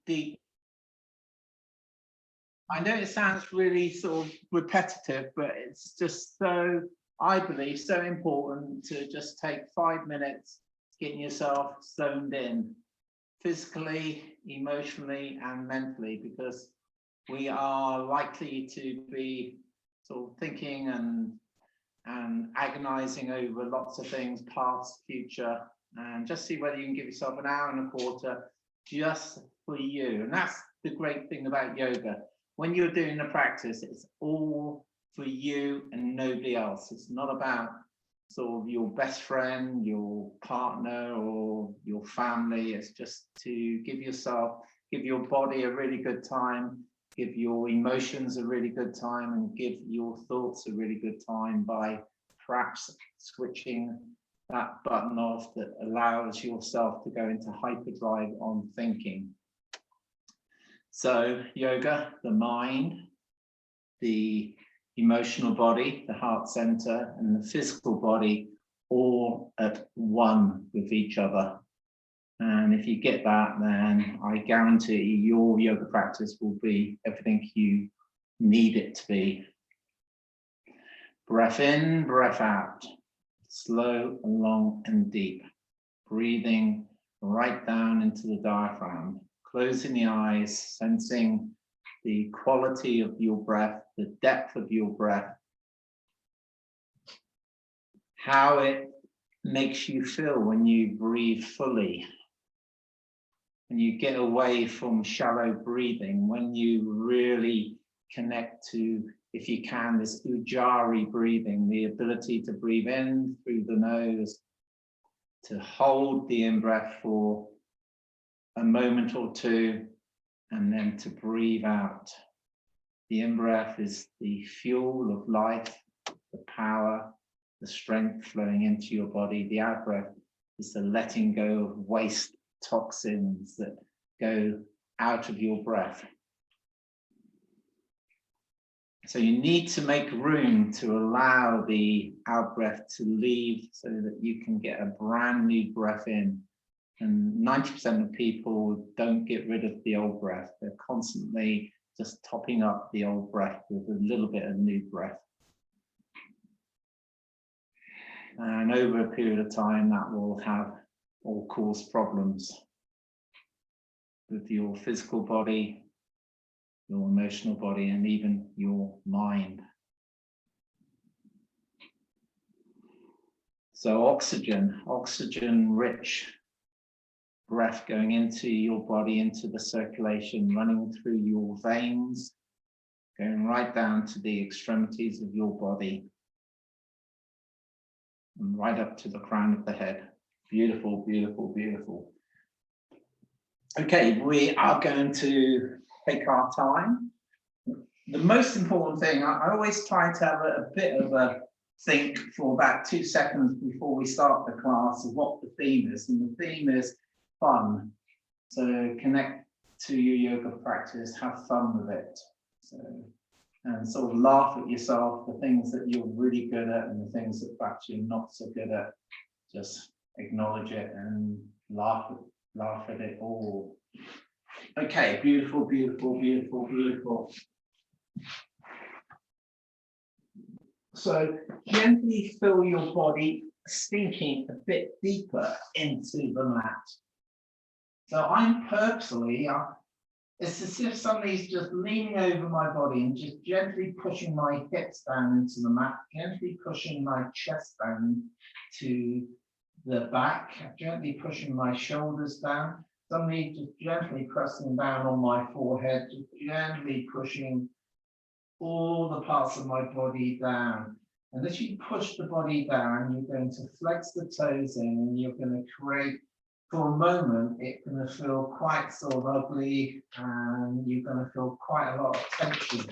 deep. I know it sounds really sort of repetitive, but it's just so, I believe, so important to just take 5 minutes getting yourself zoned in, physically, emotionally, and mentally, because we are likely to be sort of thinking and agonizing over lots of things, past, future, and just see whether you can give yourself an hour and a quarter just for you. And that's the great thing about yoga. When you're doing the practice, it's all for you and nobody else. It's not about sort of your best friend, your partner, or your family. It's just to give yourself, give your body a really good time, give your emotions a really good time, and give your thoughts a really good time by perhaps switching that button off that allows yourself to go into hyperdrive on thinking. So yoga, the mind, the emotional body, the heart center, and the physical body all at one with each other. And if you get that, then I guarantee your yoga practice will be everything you need it to be. Breath in, breath out, slow, long, and deep. Breathing right down into the diaphragm. Closing the eyes, sensing the quality of your breath, the depth of your breath, how it makes you feel when you breathe fully, when you get away from shallow breathing, when you really connect to, if you can, this Ujjayi breathing, the ability to breathe in through the nose, to hold the in-breath for a moment or two, and then to breathe out. The in-breath is the fuel of life, the power, the strength flowing into your body. The out-breath is the letting go of waste toxins that go out of your breath. So you need to make room to allow the out-breath to leave so that you can get a brand new breath in. And 90% of people don't get rid of the old breath. They're constantly just topping up the old breath with a little bit of new breath. And over a period of time, that will cause problems with your physical body, your emotional body, and even your mind. So oxygen-rich breath going into your body, into the circulation, running through your veins, going right down to the extremities of your body, and right up to the crown of the head. Beautiful, beautiful, beautiful. Okay, we are going to take our time. The most important thing, I always try to have a bit of a think for about 2 seconds before we start the class of what the theme is. And the theme is fun. So connect to your yoga practice, have fun with it. So, and sort of laugh at yourself, the things that you're really good at and the things that perhaps you're not so good at. Just acknowledge it and laugh at it all. Okay, beautiful, beautiful, beautiful, beautiful. So gently feel your body sinking a bit deeper into the mat. So I'm purposely, it's as if somebody's just leaning over my body and just gently pushing my hips down into the mat, gently pushing my chest down to the back, gently pushing my shoulders down. Somebody just gently pressing down on my forehead, just gently pushing all the parts of my body down. And as you push the body down, you're going to flex the toes in and you're going to create, for a moment, it's going to feel quite sort of ugly and you're going to feel quite a lot of tension.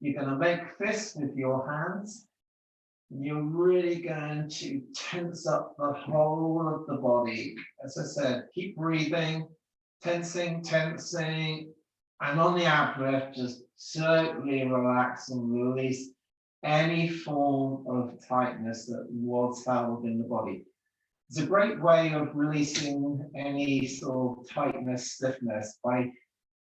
You're going to make fists with your hands. And you're really going to tense up the whole of the body. As I said, keep breathing, tensing, tensing. And on the out breath, just totally relax and release any form of tightness that was held in the body. It's a great way of releasing any sort of tightness, stiffness by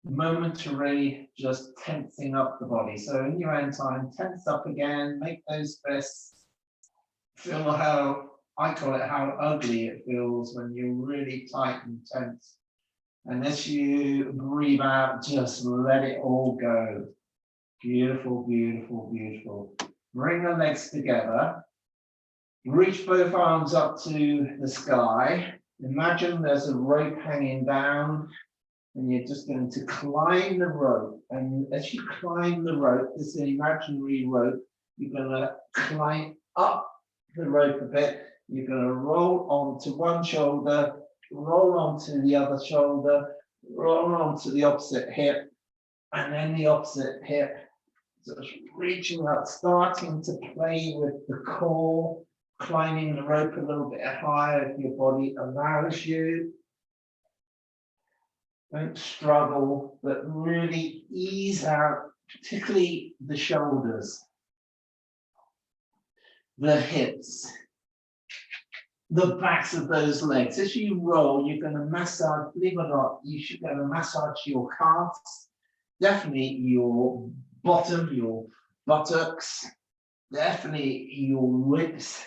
momentarily just tensing up the body. So in your own time, tense up again, make those fists feel how, I call it how ugly it feels when you're really tight and tense. And as you breathe out, just let it all go. Beautiful, beautiful, beautiful. Bring the legs together. Reach both arms up to the sky. Imagine there's a rope hanging down and you're just going to climb the rope. And as you climb the rope, this is an imaginary rope, you're going to climb up the rope a bit. You're going to roll onto one shoulder, roll onto the other shoulder, roll onto the opposite hip, and then the opposite hip. Just reaching up, starting to play with the core, climbing the rope a little bit higher if your body allows you. Don't struggle, but really ease out, particularly the shoulders, the hips, the backs of those legs. As you roll, you're going to massage, believe it or not, you should go to massage your calves, definitely your bottom, your buttocks, definitely your ribs,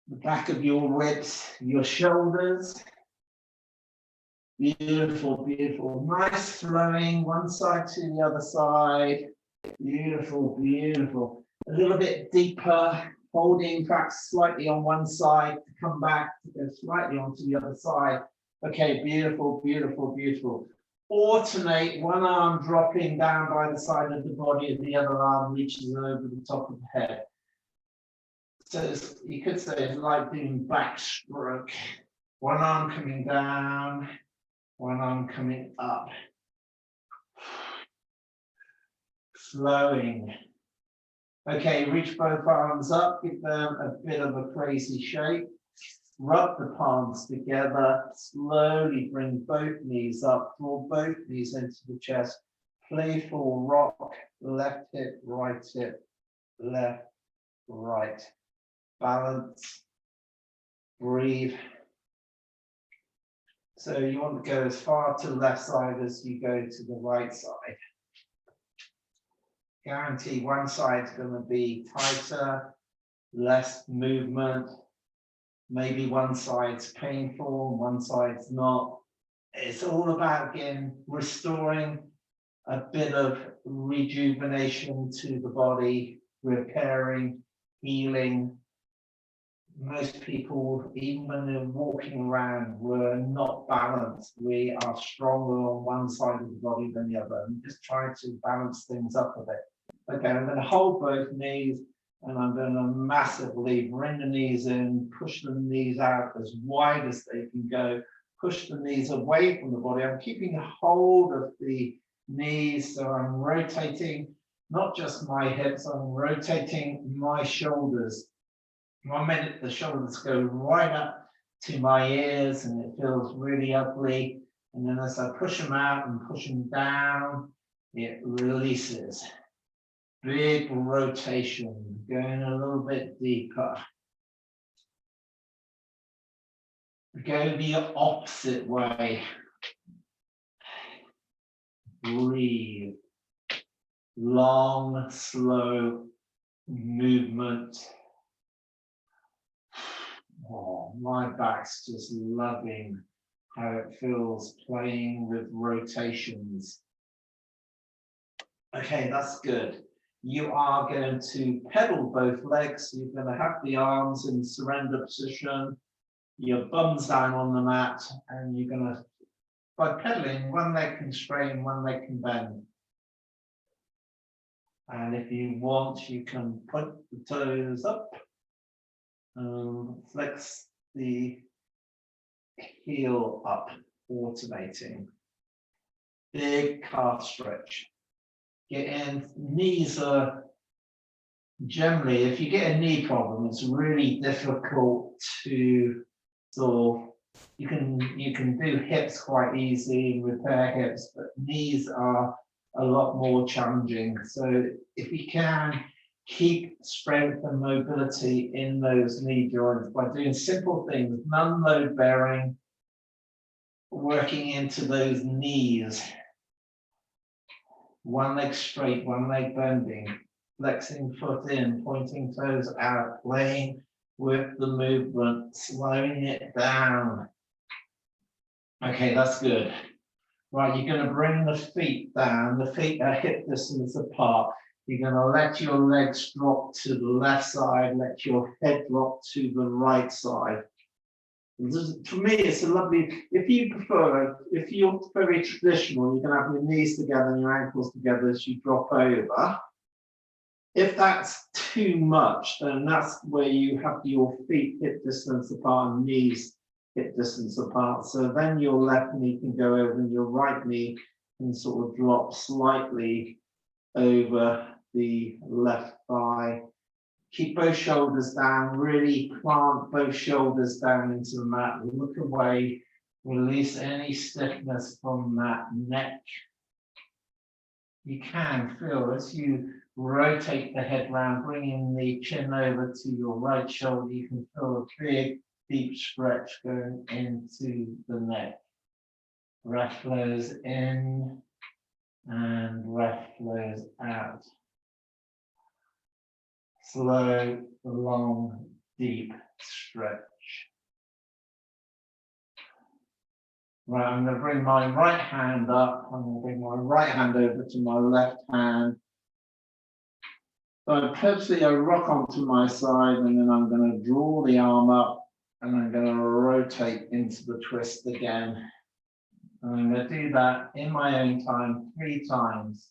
the back of your ribs, your shoulders. Beautiful, beautiful. Nice flowing, one side to the other side. Beautiful, beautiful. A little bit deeper, holding back slightly on one side to come back, to go slightly onto the other side. Okay, beautiful, beautiful, beautiful. Alternate, one arm dropping down by the side of the body and the other arm reaches over the top of the head. So you could say it's like doing backstroke. One arm coming down, one arm coming up. Flowing. Okay, reach both arms up, give them a bit of a crazy shape. Rub the palms together, slowly bring both knees up, draw both knees into the chest. Playful rock, left hip, left, right. Balance, breathe. So you want to go as far to the left side as you go to the right side. Guarantee one side's going to be tighter, less movement. Maybe one side's painful, one side's not. It's all about, again, restoring a bit of rejuvenation to the body, repairing, healing. Most people, even when they're walking around, we're not balanced. We are stronger on one side of the body than the other. I'm just trying to balance things up a bit. Okay, I'm going to hold both knees. And I'm going to massively bring the knees in, push the knees out as wide as they can go, push the knees away from the body. I'm keeping a hold of the knees, so I'm rotating not just my hips, I'm rotating my shoulders. 1 minute, the shoulders go right up to my ears and it feels really ugly. And then as I push them out and push them down, it releases. Big rotation, going a little bit deeper. Go the opposite way. Breathe. Long, slow movement. Oh, my back's just loving how it feels playing with rotations. Okay, that's good. You are going to pedal both legs. You're going to have the arms in surrender position, your bum's down on the mat, and you're going to, by pedaling, one leg can strain, one leg can bend. And if you want, you can put the toes up, flex the heel up, alternating. Big calf stretch. Get in, knees are generally, if you get a knee problem, it's really difficult to sort of, you can do hips quite easy, repair hips, but knees are a lot more challenging. So if you can keep strength and mobility in those knee joints by doing simple things, non-load bearing, working into those knees. One leg straight, one leg bending, flexing foot in, pointing toes out, playing with the movement, slowing it down. Okay, that's good. Right, you're going to bring the feet down. The feet are hip distance apart. You're going to let your legs drop to the left side, let your head drop to the right side. For me, it's a lovely, if you prefer, if you're very traditional, you can have your knees together and your ankles together as you drop over. If that's too much, then that's where you have your feet hip distance apart and knees hip distance apart. So then your left knee can go over and your right knee can sort of drop slightly over the left thigh. Keep both shoulders down, really plant both shoulders down into the mat. Look away, release any stiffness from that neck. You can feel as you rotate the head round, bringing the chin over to your right shoulder, you can feel a big, deep stretch going into the neck. Breath flows in and breath flows out. Slow, long, deep stretch. Right, I'm going to bring my right hand up. I'm going to bring my right hand over to my left hand. So purposely I rock onto my side and then I'm going to draw the arm up and I'm going to rotate into the twist again. And I'm going to do that in my own time 3 times.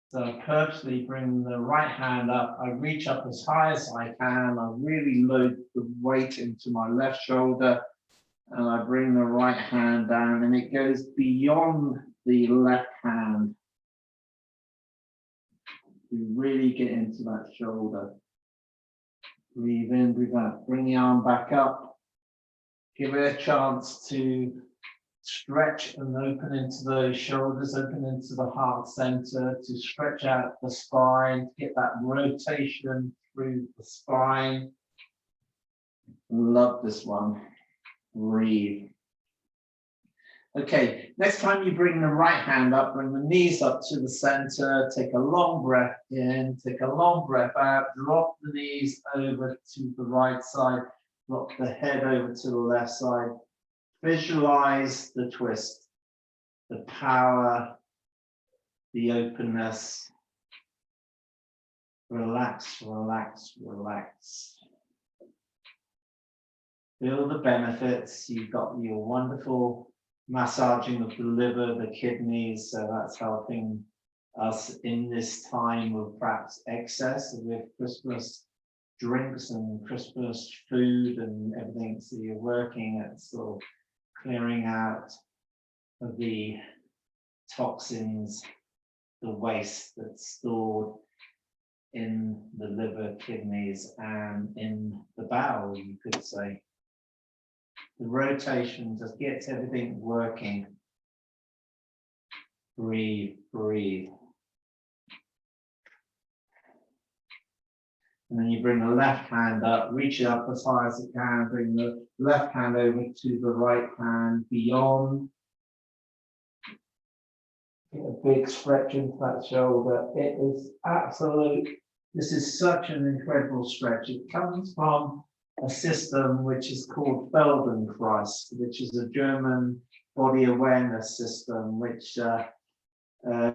So I purposely bring the right hand up, I reach up as high as I can, I really load the weight into my left shoulder, and I bring the right hand down, and it goes beyond the left hand. You really get into that shoulder. Breathe in, breathe out, bring the arm back up, give it a chance to stretch and open into those shoulders, open into the heart center, to stretch out the spine, to get that rotation through the spine. Love this one. Breathe. Okay, next time you bring the right hand up, bring the knees up to the center, take a long breath in, take a long breath out, drop the knees over to the right side, drop the head over to the left side. Visualize the twist, the power, the openness. Relax, relax, relax. Feel the benefits. You've got your wonderful massaging of the liver, the kidneys, so that's helping us in this time of perhaps excess with Christmas drinks and Christmas food and everything. So you're working at sort of clearing out of the toxins, the waste that's stored in the liver, kidneys, and in the bowel, you could say. The rotation just gets everything working. Breathe, breathe. And then you bring the left hand up, reach it up as high as you can, bring the left hand over to the right hand beyond. Get a big stretch into that shoulder. It is absolute, this is such an incredible stretch. It comes from a system which is called Feldenkrais, which is a German body awareness system, which a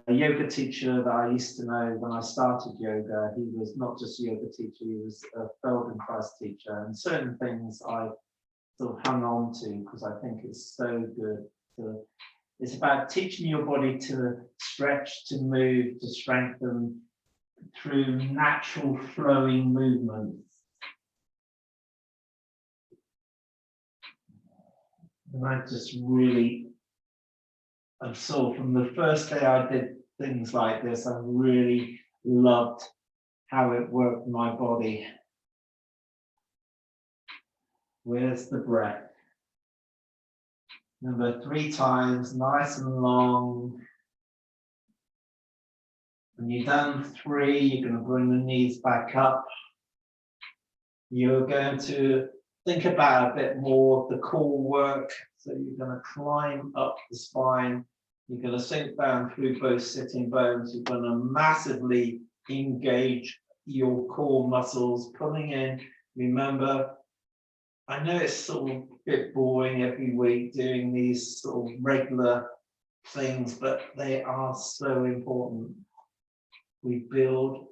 yoga teacher that I used to know when I started yoga, he was not just a yoga teacher, he was a Feldenkrais teacher, and certain things I sort of hung on to because I think it's so good. It's about teaching your body to stretch, to move, to strengthen through natural flowing movements. And I just really absorbed from the first day I did things like this. I really loved how it worked in my body. Where's the breath? Remember, 3 times, nice and long. When you've done 3, you're going to bring the knees back up. You're going to think about a bit more of the core work. So you're going to climb up the spine You're going to sink down through both sitting bones. You're going to massively engage your core muscles, pulling in. Remember, I know it's sort of a bit boring every week doing these sort of regular things, but they are so important. We build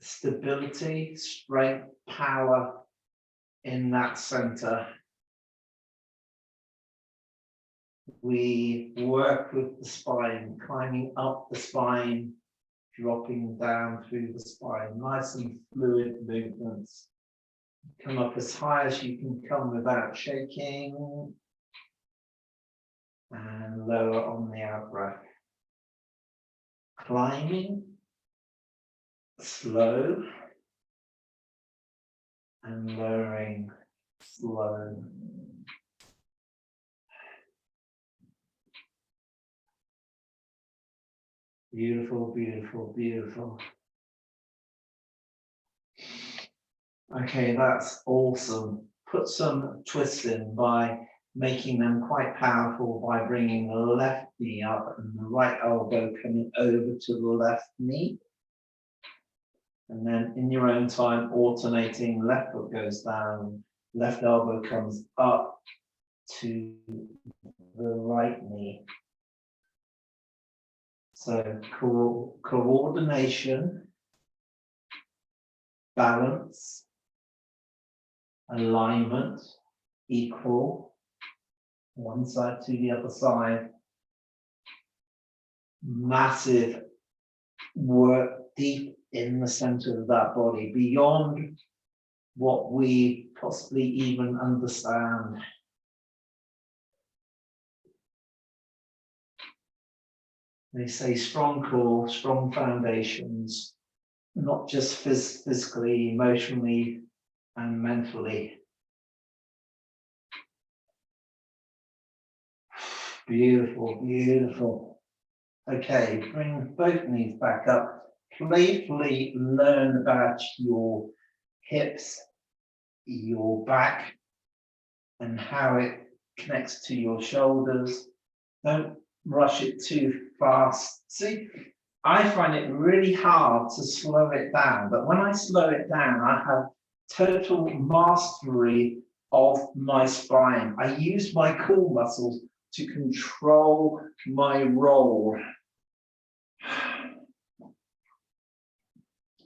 stability, strength, power in that center. We work with the spine, climbing up the spine, dropping down through the spine, nice and fluid movements. Come up as high as you can come without shaking, and lower on the out breath. Climbing, slow, and lowering, slow. Beautiful, beautiful, beautiful. Okay, that's awesome. Put some twists in by making them quite powerful by bringing the left knee up and the right elbow coming over to the left knee. And then in your own time, alternating, left foot goes down, left elbow comes up to the right knee. So coordination, balance, alignment, equal, one side to the other side. Massive work deep in the center of that body, beyond what we possibly even understand. They say strong core, strong foundations, not just physically, emotionally, and mentally. Beautiful, beautiful. Okay, bring both knees back up. Playfully learn about your hips, your back, and how it connects to your shoulders. Don't rush it too fast. See, I find it really hard to slow it down, but when I slow it down, I have total mastery of my spine. I use my core muscles to control my roll.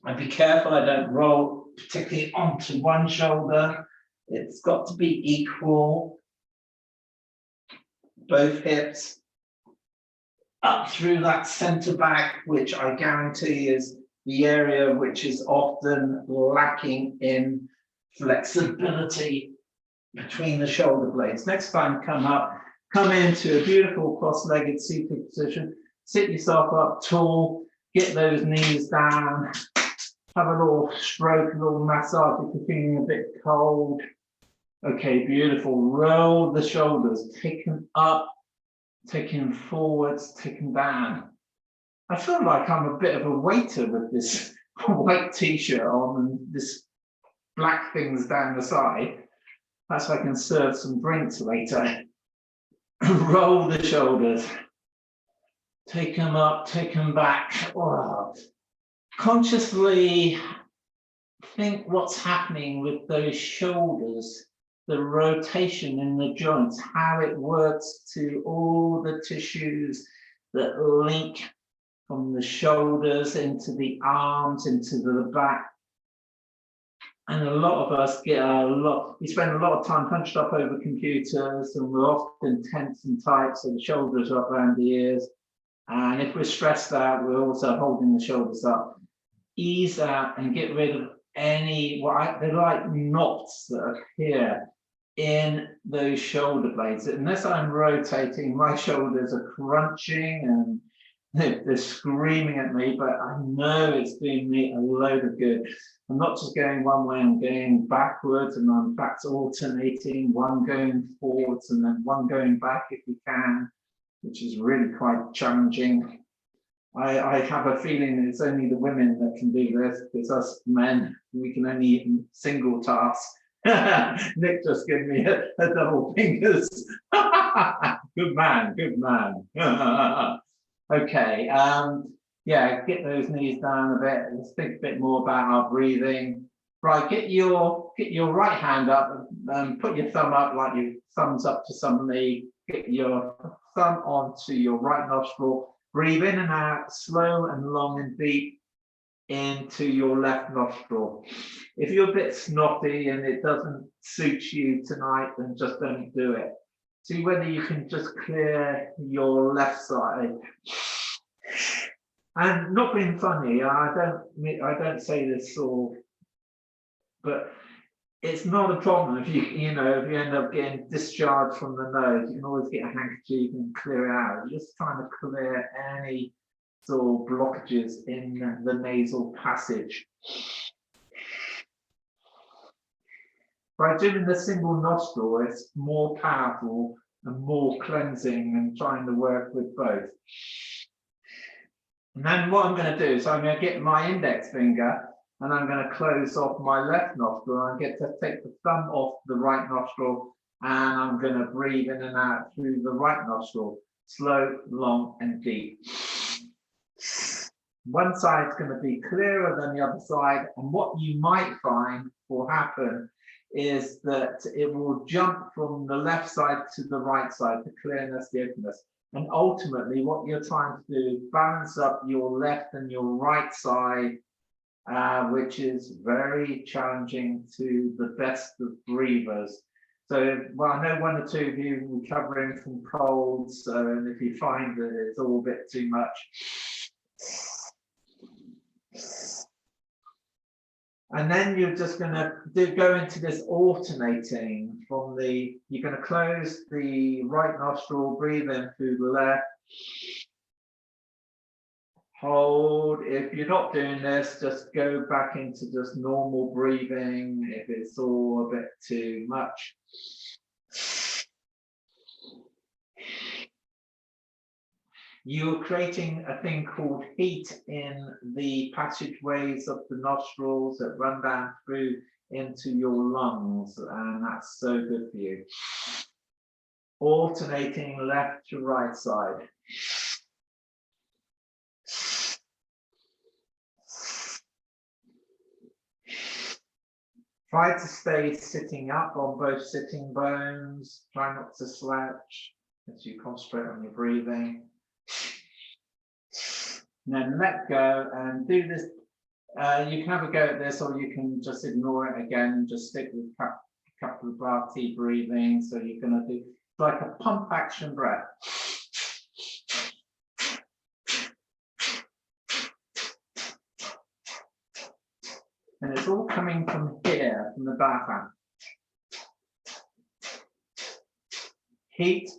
And be careful I don't roll particularly onto one shoulder. It's got to be equal. Both hips up through that center back, which I guarantee is the area which is often lacking in flexibility between the shoulder blades. Next time, come into a beautiful cross-legged seated position. Sit yourself up tall, get those knees down, have a little stroke, a little massage if you're feeling a bit cold. Okay, beautiful. Roll the shoulders, take them up, take them forwards, take them down. I feel like I'm a bit of a waiter with this white t-shirt on and this black things down the side. Perhaps I can serve some drinks later. Roll the shoulders. Take them up, take them back. Oh. Consciously think what's happening with those shoulders, the rotation in the joints, how it works to all the tissues that link from the shoulders into the arms, into the back. And a lot of us we spend a lot of time hunched up over computers, and we're often tense and tight, so the shoulders are up around the ears. And if we're stressed out, we're also holding the shoulders up. Ease out and get rid of any, they're like knots that appear in those shoulder blades. Unless I'm rotating, my shoulders are crunching and they're screaming at me, but I know it's doing me a load of good. I'm not just going one way, I'm going backwards, and I'm back to alternating, one going forwards and then one going back if you can, which is really quite challenging. I have a feeling that it's only the women that can do this, because us men, we can only single task. Nick just gave me a double fingers. Good man, good man. Okay, yeah, get those knees down a bit. Let's think a bit more about our breathing. Right, get your right hand up and put your thumb up like your thumbs up to somebody. Get your thumb onto your right nostril. Breathe in and out, slow and long and deep into your left nostril. If you're a bit snotty and it doesn't suit you tonight, then just don't do it. See whether you can just clear your left side. And not being funny, I don't say this all, but it's not a problem if if you end up getting discharge from the nose. You can always get a handkerchief and clear it out. You're just trying to clear any sort of blockages in the nasal passage. By doing the single nostril, it's more powerful and more cleansing than trying to work with both. And then what I'm going to do is I'm going to get my index finger and I'm going to close off my left nostril. I get to take the thumb off the right nostril and I'm going to breathe in and out through the right nostril, slow, long, and deep. One side's going to be clearer than the other side, and what you might find will happen is that it will jump from the left side to the right side, the clearness, the openness. And ultimately, what you're trying to do is balance up your left and your right side, which is very challenging to the best of breathers. So, well, I know one or two of you recovering from colds, and if you find that it's all a bit too much, and then you're just going to go into this alternating from you're going to close the right nostril, breathe in through the left, hold. If you're not doing this, just go back into just normal breathing if it's all a bit too much. You're creating a thing called heat in the passageways of the nostrils that run down through into your lungs, and that's so good for you. Alternating left to right side. Try to stay sitting up on both sitting bones. Try not to slouch as you concentrate on your breathing. And then let go and do this. You can have a go at this, or you can just ignore it again and just stick with Kapalabhati breathing. So you're going to do like a pump action breath. And it's all coming from here, from the diaphragm. Heat.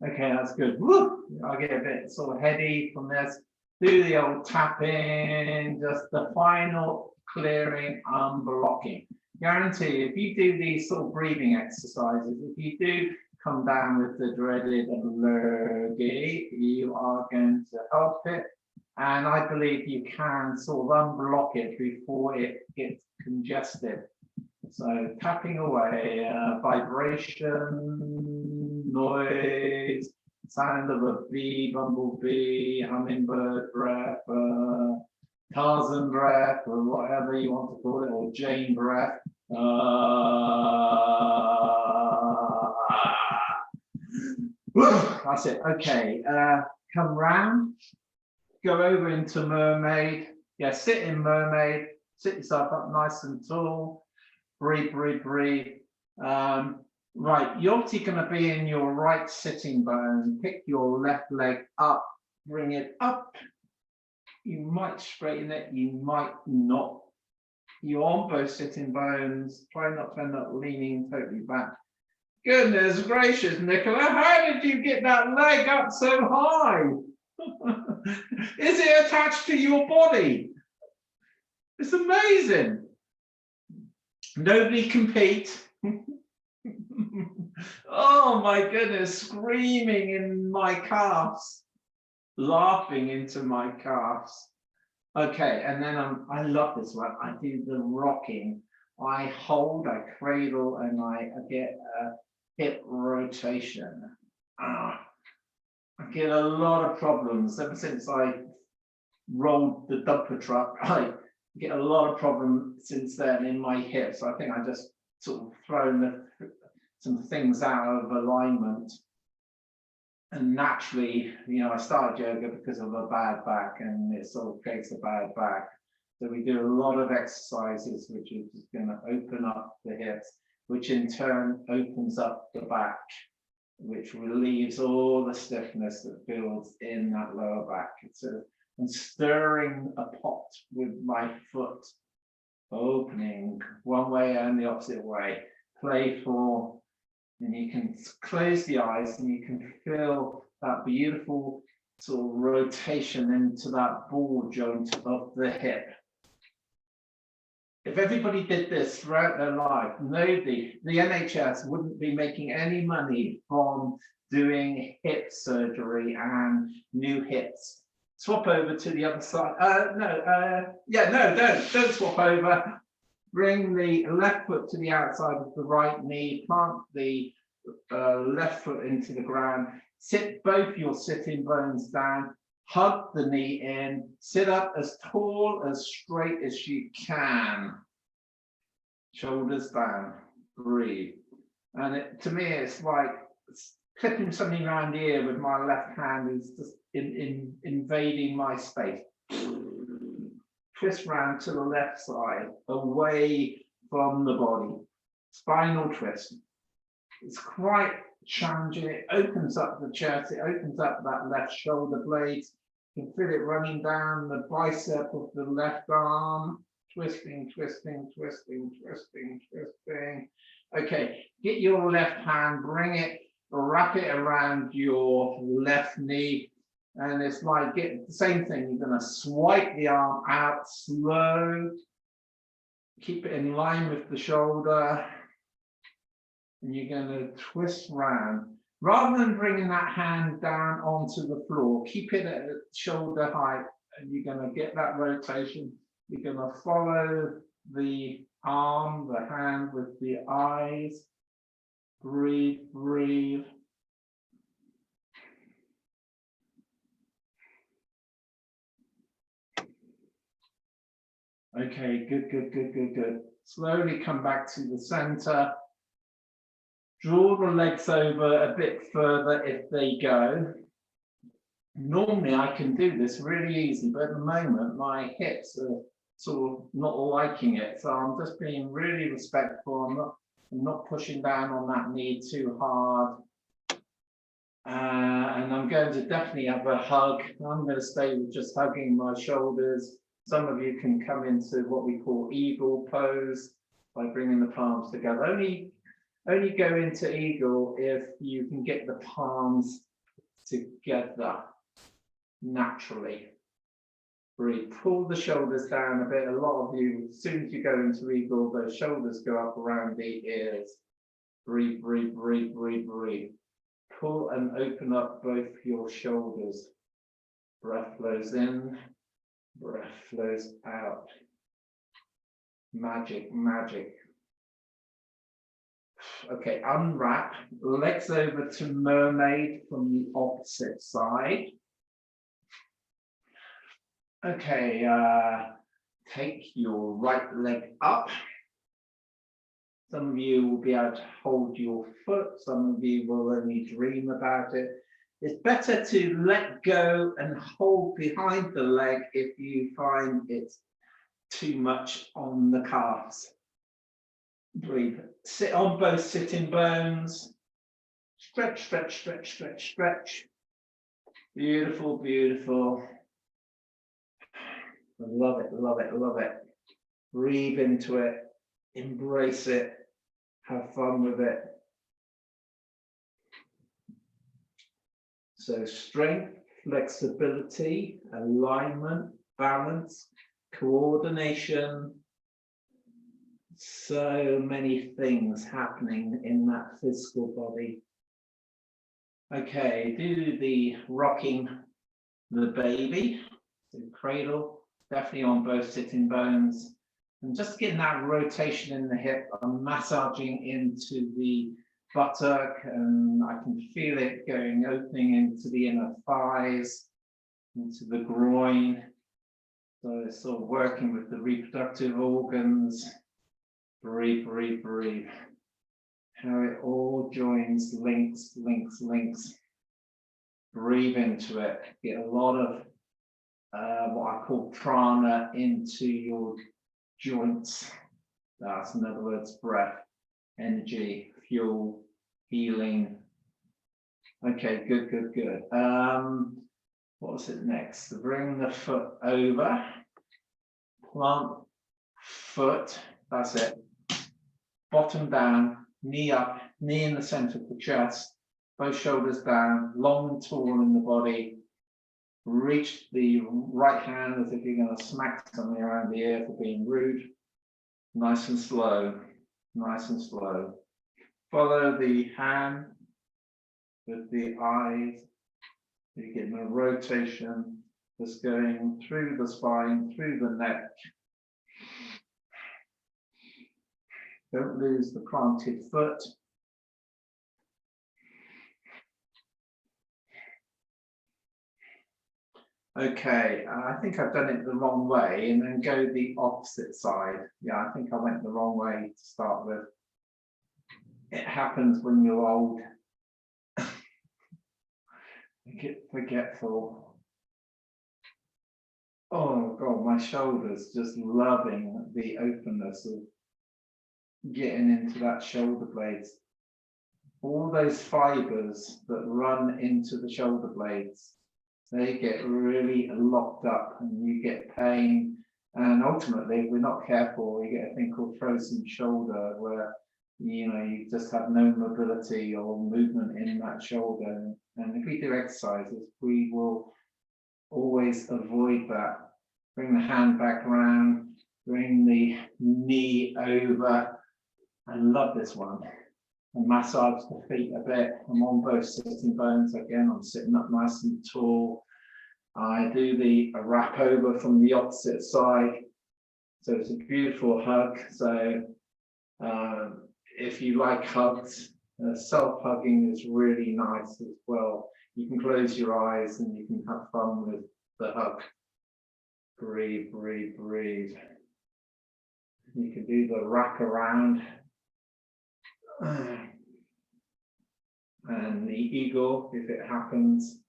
Okay, that's good. Woo! I get a bit sort of heady from this. Do the old tapping, just the final clearing, unblocking. Guarantee if you do these sort of breathing exercises, if you do come down with the dreaded lurgy, you are going to help it. And I believe you can sort of unblock it before it gets congested. So tapping away, vibration, noise, sound of a bee, bumblebee, hummingbird breath, Tarzan breath, or whatever you want to call it, or Jane breath. That's it. Okay, come round, go over into mermaid. Yeah, sit in mermaid, sit yourself up nice and tall. Breathe, breathe, breathe. Right, you're obviously going to be in your right sitting bone. Pick your left leg up, bring it up. You might straighten it, you might not. You're on both sitting bones. Try not to end up leaning totally back. Goodness gracious, Nicola, how did you get that leg up so high? Is it attached to your body? It's amazing. Nobody compete. Oh my goodness, screaming in my calves, laughing into my calves. Okay, and then I love this one. I do the rocking. I hold, I cradle, and I get a hip rotation. I get a lot of problems ever since I rolled the dumper truck. I get a lot of problems since then in my hips. I think I just sort of thrown some things out of alignment. And naturally, I started yoga because of a bad back, and it sort of creates a bad back. So we do a lot of exercises which is just going to open up the hips, which in turn opens up the back, which relieves all the stiffness that builds in that lower back. I'm stirring a pot with my foot, opening one way and the opposite way, playful. And you can close the eyes and you can feel that beautiful sort of rotation into that ball joint of the hip. If everybody did this throughout their life, the NHS wouldn't be making any money from doing hip surgery and new hips. Swap over to the other side. Don't swap over. Bring the left foot to the outside of the right knee, plant the left foot into the ground, sit both your sitting bones down, hug the knee in, sit up as tall, as straight as you can. Shoulders down, breathe. And to me, it's like clipping something around the ear with my left hand is just invading my space. Twist round to the left side, away from the body. Spinal twist. It's quite challenging. It opens up the chest. It opens up that left shoulder blade. You can feel it running down the bicep of the left arm. Twisting, twisting, twisting, twisting, twisting. Okay, get your left hand, bring it, wrap it around your left knee. And it's like the same thing. You're going to swipe the arm out slow. Keep it in line with the shoulder. And you're going to twist round. Rather than bringing that hand down onto the floor, keep it at shoulder height. And you're going to get that rotation. You're going to follow the arm, the hand with the eyes. Breathe, breathe. Okay, good. Slowly come back to the center. Draw the legs over a bit further if they go. Normally I can do this really easy, but at the moment my hips are sort of not liking it. So I'm just being really respectful. I'm not pushing down on that knee too hard. And I'm going to definitely have a hug. I'm going to stay with just hugging my shoulders. Some of you can come into what we call eagle pose by bringing the palms together. Only go into eagle if you can get the palms together naturally. Breathe. Pull the shoulders down a bit. A lot of you, as soon as you go into eagle, those shoulders go up around the ears. Breathe, breathe, breathe, breathe, breathe. Pull and open up both your shoulders. Breath flows in, breath flows out. Magic, magic. Okay, unwrap, legs over to mermaid from the opposite side. Okay, take your right leg up. Some of you will be able to hold your foot. Some of you will only dream about it. It's better to let go and hold behind the leg if you find it's too much on the calves. Breathe. Sit on both sitting bones. Stretch, stretch, stretch, stretch, stretch. Beautiful, beautiful. I love it, love it, love it. Breathe into it. Embrace it. Have fun with it. So strength, flexibility, alignment, balance, coordination. So many things happening in that physical body. Okay, do the rocking the baby, the cradle, definitely on both sitting bones. And just getting that rotation in the hip, I'm massaging into the buttock, and I can feel it going, opening into the inner thighs, into the groin. So it's sort of working with the reproductive organs. Breathe, breathe, breathe. How it all joins, links, links, links. Breathe into it. Get a lot of what I call prana into your joints. That's, in other words, breath, energy, fuel, healing. Okay, good, good, good. What was it next? So bring the foot over, plant foot, that's it. Bottom down, knee up, knee in the center of the chest, both shoulders down, long and tall in the body. Reach the right hand as if you're going to smack something around the ear for being rude. Nice and slow, nice and slow. Follow the hand with the eyes. You're getting a rotation that's going through the spine, through the neck. Don't lose the planted foot. Okay, I think I've done it the wrong way, and then go the opposite side. Yeah, I think I went the wrong way to start with. It happens when you're old. Get forgetful. Oh God, my shoulders just loving the openness of getting into that shoulder blades. All those fibers that run into the shoulder blades, they get really locked up and you get pain. And ultimately, if we're not careful, you get a thing called frozen shoulder, where you just have no mobility or movement in that shoulder. And if we do exercises, we will always avoid that. Bring the hand back around, bring the knee over. I love this one. And massage the feet a bit. I'm on both sitting bones again. I'm sitting up nice and tall. I do the wrap over from the opposite side. So it's a beautiful hug. So if you like hugs, self-hugging is really nice as well. You can close your eyes and you can have fun with the hug. Breathe, breathe, breathe. You can do the wrap around. And the eagle, if it happens.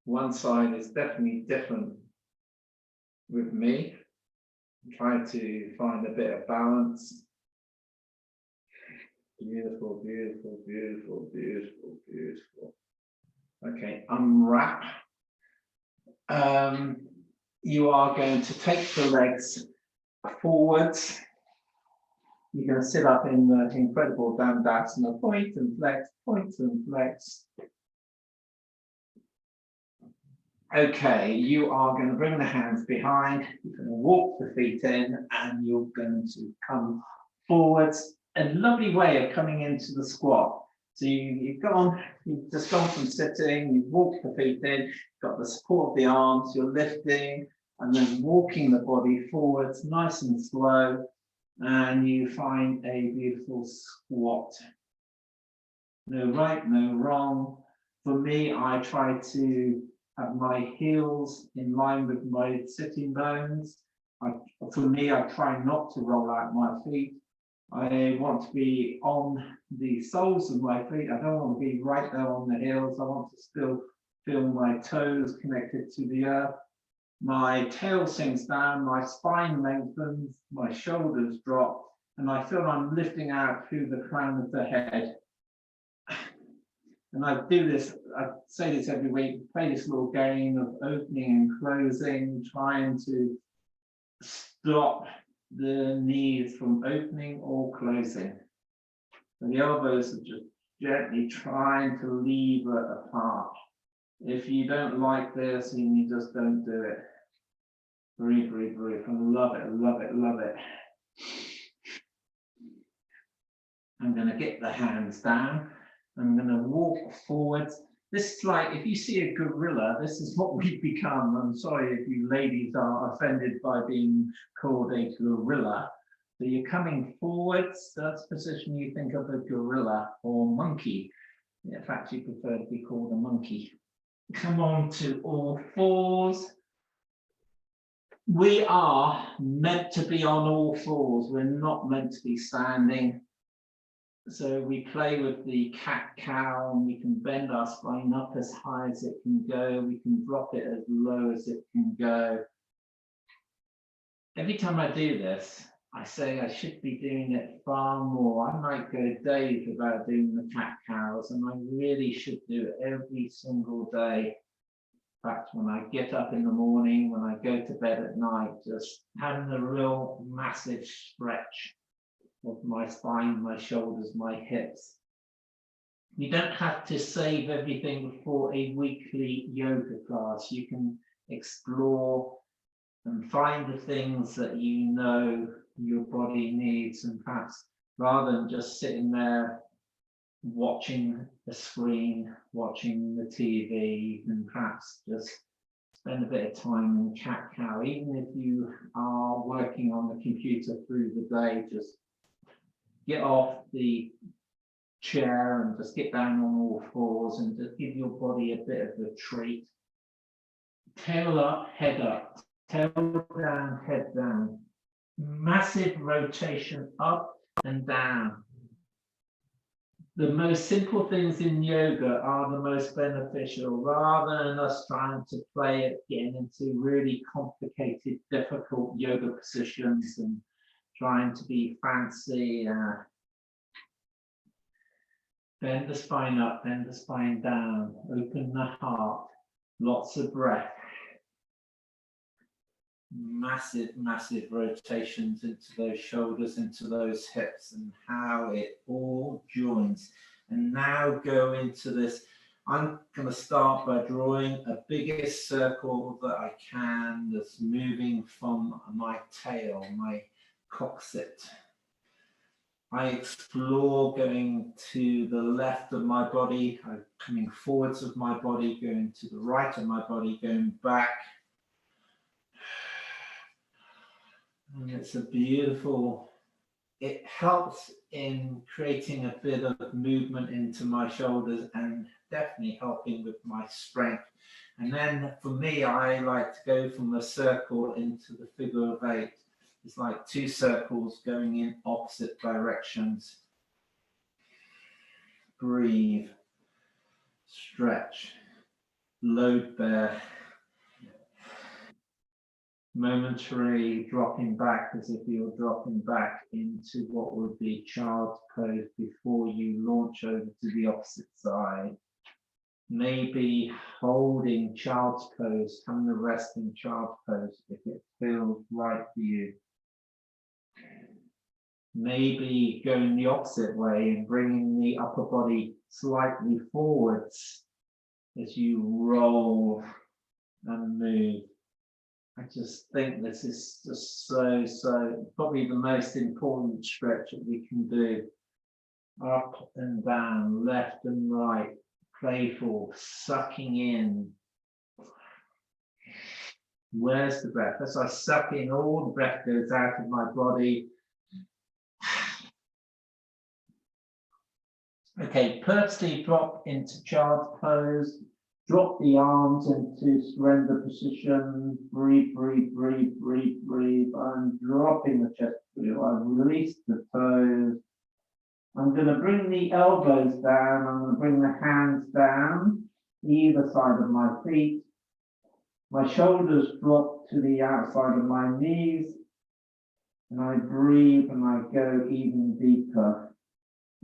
One side is definitely different with me. Try to find a bit of balance. Beautiful, beautiful, beautiful, beautiful, beautiful. Okay, unwrap. You are going to take the legs forwards. You're going to sit up in the incredible Dandasana, point and flex, point and flex. Okay, you are going to bring the hands behind. You're going to walk the feet in, and you're going to come forwards. A lovely way of coming into the squat. So you've just gone from sitting, you've walked the feet in, got the support of the arms, you're lifting, and then walking the body forwards, nice and slow, and you find a beautiful squat. No right, no wrong. For me, I try to have my heels in line with my sitting bones. For me, I try not to roll out my feet. I want to be on the soles of my feet. I don't want to be right there on the heels. I want to still feel my toes connected to the earth. My tail sinks down, my spine lengthens, my shoulders drop, and I feel I'm lifting out through the crown of the head. And I do this, I say this every week, play this little game of opening and closing, trying to stop the knees from opening or closing. And the elbows are just gently trying to lever apart. If you don't like this, and you just don't do it. Breathe, breathe, breathe. I love it, love it, love it. I'm going to get the hands down. I'm going to walk forwards. This is like, if you see a gorilla, this is what we've become. I'm sorry if you ladies are offended by being called a gorilla. So you're coming forwards, that's the position you think of a gorilla or monkey. In fact, you prefer to be called a monkey. Come on to all fours. We are meant to be on all fours. We're not meant to be standing. So we play with the cat-cow, and we can bend our spine up as high as it can go. We can drop it as low as it can go. Every time I do this, I say I should be doing it far more. I might go days without doing the cat-cows, and I really should do it every single day. In fact, when I get up in the morning, when I go to bed at night, just having a real massive stretch of my spine, my shoulders, my hips. You don't have to save everything for a weekly yoga class. You can explore and find the things that you know your body needs, and perhaps rather than just sitting there watching the screen, watching the TV, and perhaps just spend a bit of time in cat-cow. Even if you are working on the computer through the day, just get off the chair and just get down on all fours and just give your body a bit of a treat. Tail up, head up, tail down, head down. Massive rotation up and down. The most simple things in yoga are the most beneficial, rather than us trying to play it, getting into really complicated, difficult yoga positions and trying to be fancy. Bend the spine up, bend the spine down, open the heart, lots of breath. Massive, massive rotations into those shoulders, into those hips, and how it all joins. And now go into this. I'm going to start by drawing a biggest circle that I can that's moving from my tail, my coccyx. I explore going to the left of my body, coming forwards of my body, going to the right of my body, going back. And it's a beautiful, it helps in creating a bit of movement into my shoulders and definitely helping with my strength. And then for me, I like to go from a circle into the figure of 8. It's like 2 circles going in opposite directions. Breathe, stretch, load bear. Momentary dropping back as if you're dropping back into what would be child's pose before you launch over to the opposite side. Maybe holding child's pose, come to rest in child's pose if it feels right for you. Maybe going the opposite way and bringing the upper body slightly forwards as you roll and move. I just think this is just so probably the most important stretch that we can do. Up and down, left and right, playful, sucking in. Where's the breath? As I suck in, all the breath goes out of my body. Okay, purposely drop into child's pose. Drop the arms into surrender position. Breathe, breathe, breathe, breathe, breathe. I'm dropping the chest through. I've released the toes. I'm going to bring the elbows down. I'm going to bring the hands down, either side of my feet. My shoulders drop to the outside of my knees. And I breathe and I go even deeper.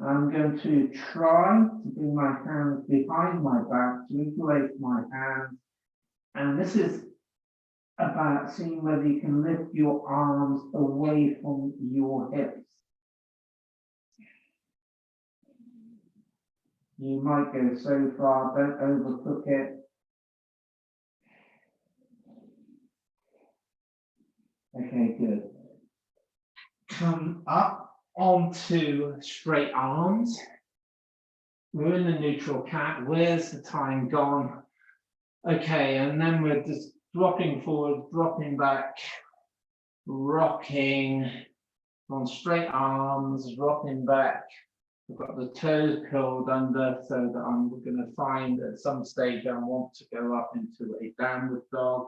I'm going to try to bring my hands behind my back to interlace my hands. And this is about seeing whether you can lift your arms away from your hips. You might go so far, don't overcook it. Okay, good. Come up onto straight arms. we're in the neutral cat. Where's the time gone? Okay, and then we're just dropping forward, dropping back, rocking on straight arms, rocking back. I've got the toes curled under so that I'm going to find at some stage I want to go up into a downward dog.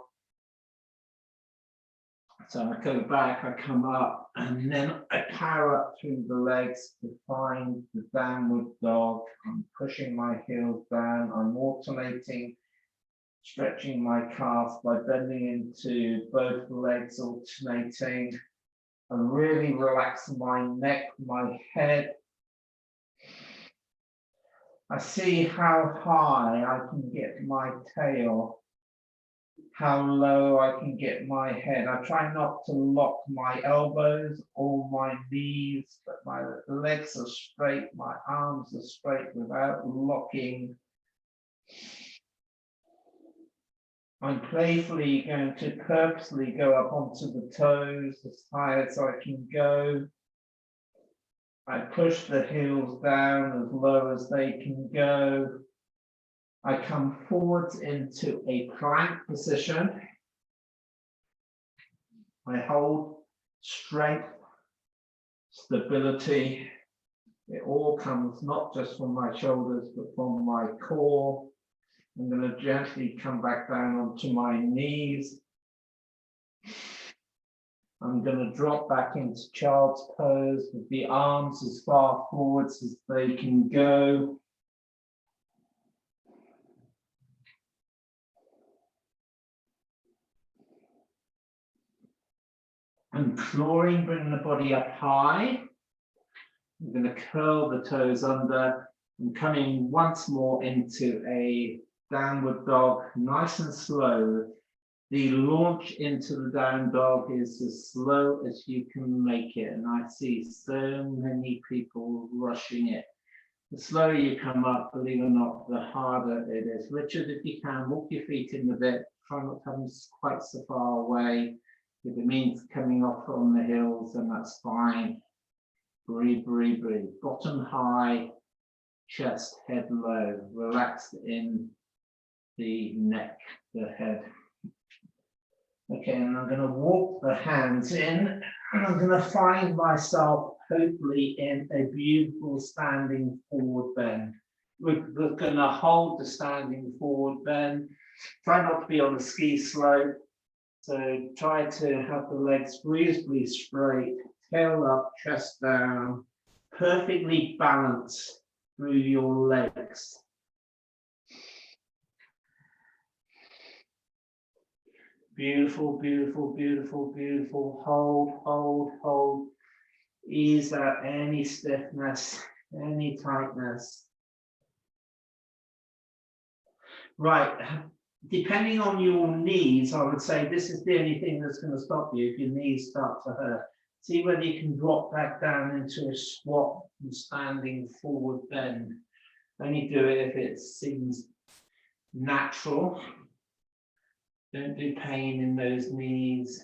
So I go back, I come up, and then I power up through the legs to find the downward dog. I'm pushing my heels down, I'm alternating, stretching my calves by bending into both legs, alternating. I really relax my neck, my head. I see how high I can get my tail, how low I can get my head. I try not to lock my elbows or my knees, but my legs are straight, my arms are straight without locking. I'm playfully going to purposely go up onto the toes as high as I can go. I push the heels down as low as they can go. I come forwards into a plank position. I hold strength, stability. It all comes not just from my shoulders, but from my core. I'm going to gently come back down onto my knees. I'm going to drop back into child's pose with the arms as far forwards as they can go. I'm clawing, bringing the body up high. I'm going to curl the toes under. I'm coming once more into a downward dog, nice and slow. The launch into the down dog is as slow as you can make it. And I see so many people rushing it. The slower you come up, believe it or not, the harder it is. Richard, if you can, walk your feet in a bit. Try not to come quite so far away. If it means coming off on the hills, then that's fine. Breathe, breathe, breathe. Bottom high, chest, head low. Relaxed in the neck, the head. Okay, and I'm going to walk the hands in, and I'm going to find myself hopefully in a beautiful standing forward bend. We're going to hold the standing forward bend. Try not to be on the ski slope. So try to have the legs reasonably straight, tail up, chest down, perfectly balanced through your legs. Beautiful, beautiful, beautiful, beautiful. Hold, hold, hold. Ease out any stiffness, any tightness. Right. Depending on your knees, I would say this is the only thing that's going to stop you if your knees start to hurt. See whether you can drop back down into a squat and standing forward bend. Only do it if it seems natural. Don't do pain in those knees.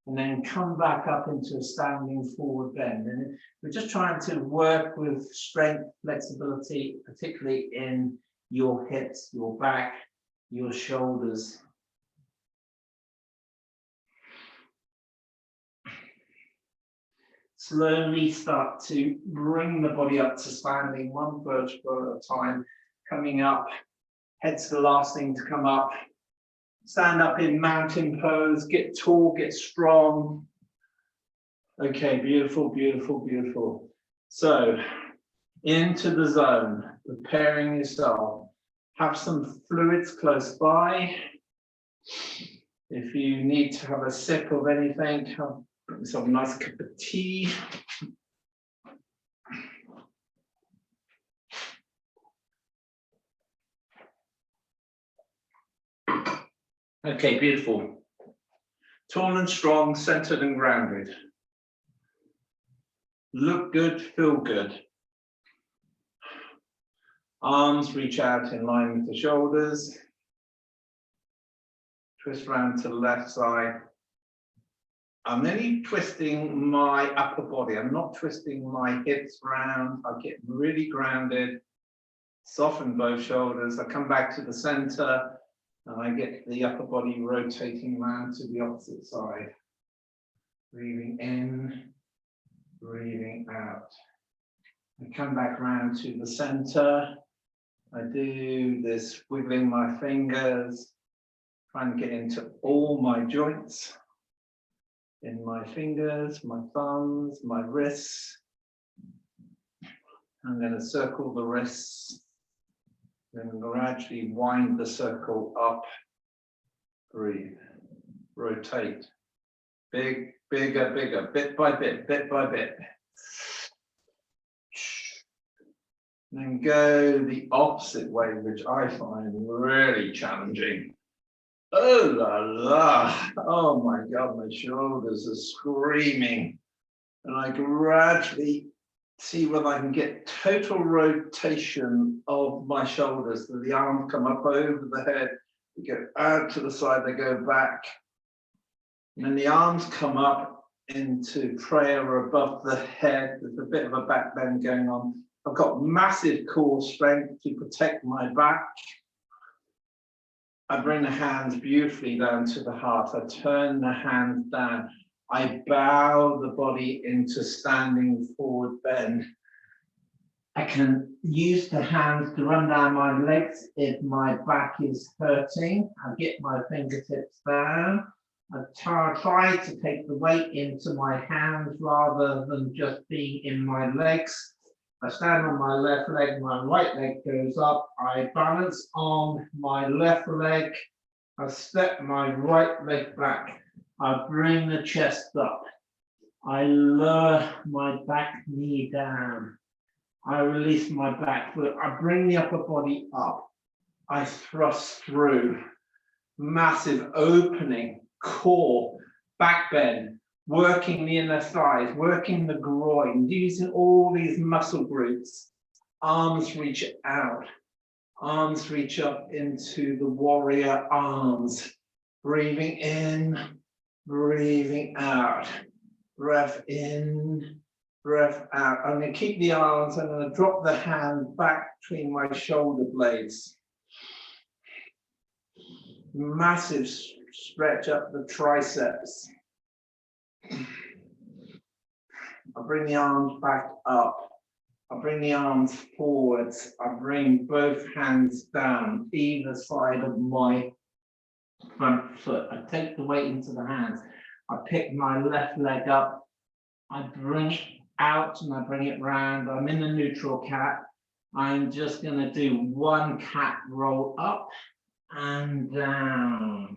And then come back up into a standing forward bend. And we're just trying to work with strength, flexibility, particularly in your hips, your back, your shoulders. Slowly start to bring the body up to standing, one vertebra at a time, coming up. Head's the last thing to come up. Stand up in mountain pose, get tall, get strong. Okay, beautiful, beautiful, beautiful. So, into the zone, preparing yourself. Have some fluids close by. If you need to have a sip of anything, have yourself a nice cup of tea. Okay, beautiful. Tall and strong, centered and grounded. Look good, feel good. Arms reach out in line with the shoulders. Twist round to the left side. I'm only twisting my upper body. I'm not twisting my hips round. I get really grounded, soften both shoulders. I come back to the center and I get the upper body rotating around to the opposite side. Breathing in, breathing out. I come back round to the center. I do this wiggling my fingers, trying to get into all my joints in my fingers, my thumbs, my wrists. I'm going to circle the wrists, then gradually wind the circle up. Breathe, rotate, bigger, bigger, bit by bit, bit by bit. Then go the opposite way, which I find really challenging. Oh la la, oh my God, my shoulders are screaming. And I gradually see whether I can get total rotation of my shoulders. So the arms come up over the head, they go out to the side, they go back. And then the arms come up into prayer above the head. There's a bit of a back bend going on. I've got massive core strength to protect my back. I bring the hands beautifully down to the heart. I turn the hands down. I bow the body into standing forward bend. I can use the hands to run down my legs if my back is hurting. I get my fingertips down. I try to take the weight into my hands rather than just being in my legs. I stand on my left leg, my right leg goes up. I balance on my left leg. I step my right leg back. I bring the chest up. I lower my back knee down. I release my back foot. I bring the upper body up. I thrust through. Massive opening, core, back bend. Working the inner thighs, working the groin, using all these muscle groups. Arms reach out, arms reach up into the warrior arms. Breathing in, breathing out. Breath in, breath out. I'm going to keep the arms, I'm going to drop the hand back between my shoulder blades. Massive stretch up the triceps. I bring the arms back up. I bring the arms forwards. I bring both hands down either side of my front foot. I take the weight into the hands. I pick my left leg up. I bring it out and I bring it round. I'm in the neutral cat. I'm just going to do one cat roll up and down.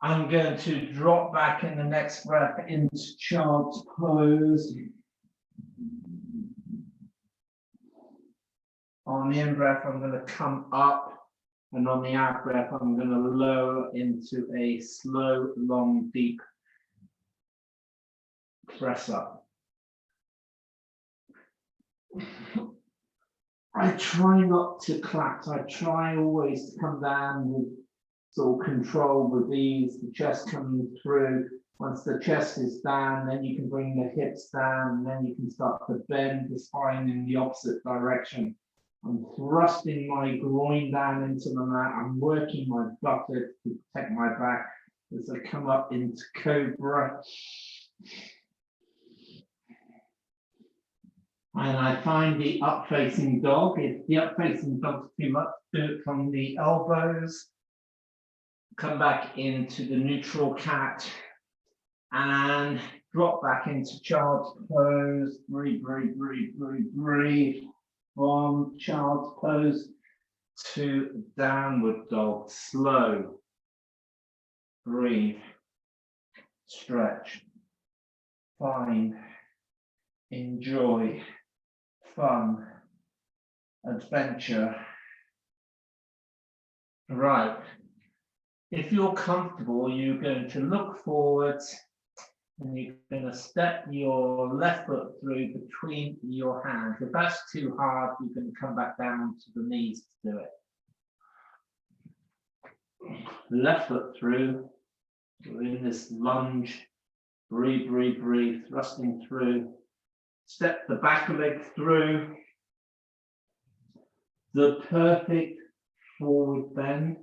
I'm going to drop back in the next breath into child's pose. On the in breath, I'm going to come up, and on the out breath, I'm going to lower into a slow, long, deep press up. I try not to collapse. I try always to come down with sort of control with ease, the chest coming through. Once the chest is down, then you can bring the hips down, and then you can start to bend the spine in the opposite direction. I'm thrusting my groin down into the mat. I'm working my buttocks to protect my back as I come up into cobra. And I find the up-facing dog. If the up-facing dog's too much, do it from the elbows. Come back into the neutral cat and drop back into child's pose. Breathe, breathe, breathe, breathe, breathe. From child's pose to downward dog. Slow. Breathe. Stretch. Find. Enjoy. Fun. Adventure. Right. If you're comfortable, you're going to look forwards and you're going to step your left foot through between your hands. If that's too hard, you can come back down to the knees to do it. Left foot through, We're in this lunge. Breathe, breathe, breathe, thrusting through. Step the back leg through. The perfect forward bend.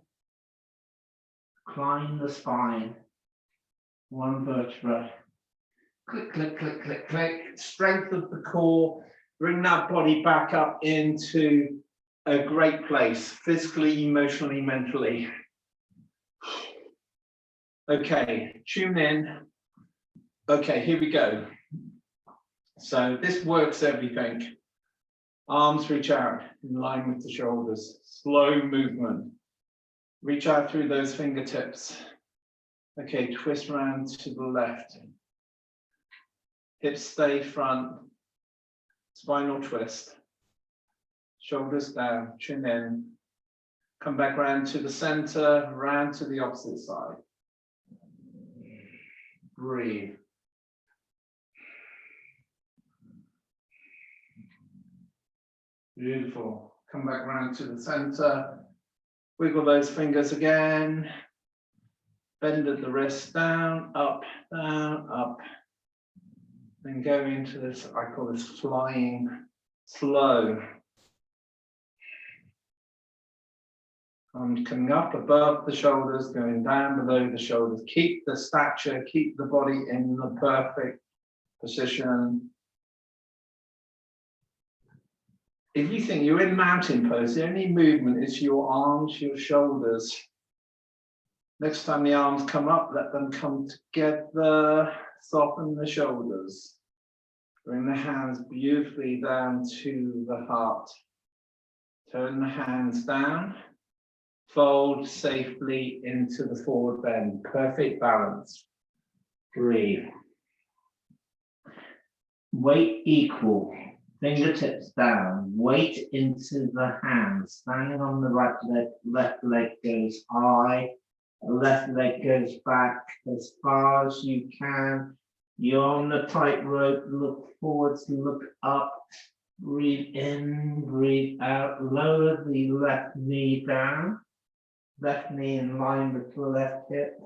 Climb the spine. One vertebra. Click, click, click, click, click. Strength of the core. Bring that body back up into a great place, physically, emotionally, mentally. Okay, tune in. Okay, here we go. So this works everything. Arms reach out in line with the shoulders. Slow movement. Reach out through those fingertips. Okay, twist around to the left. Hips stay front. Spinal twist. Shoulders down, chin in. Come back round to the center, round to the opposite side. Breathe. Beautiful. Come back round to the center. Wiggle those fingers again. Bend at the wrist, down, up, then go into this, I call this flying slow. I'm coming up above the shoulders, going down below the shoulders. Keep the stature, keep the body in the perfect position. If you think you're in mountain pose, the only movement is your arms, your shoulders. Next time the arms come up, let them come together, soften the shoulders. Bring the hands beautifully down to the heart. Turn the hands down, fold safely into the forward bend. Perfect balance. Breathe. Weight equal. Fingertips down, weight into the hands, standing on the right leg, left leg goes high, left leg goes back as far as you can. You're on the tightrope, look forwards, look up, breathe in, breathe out, lower the left knee down, left knee in line with the left hip,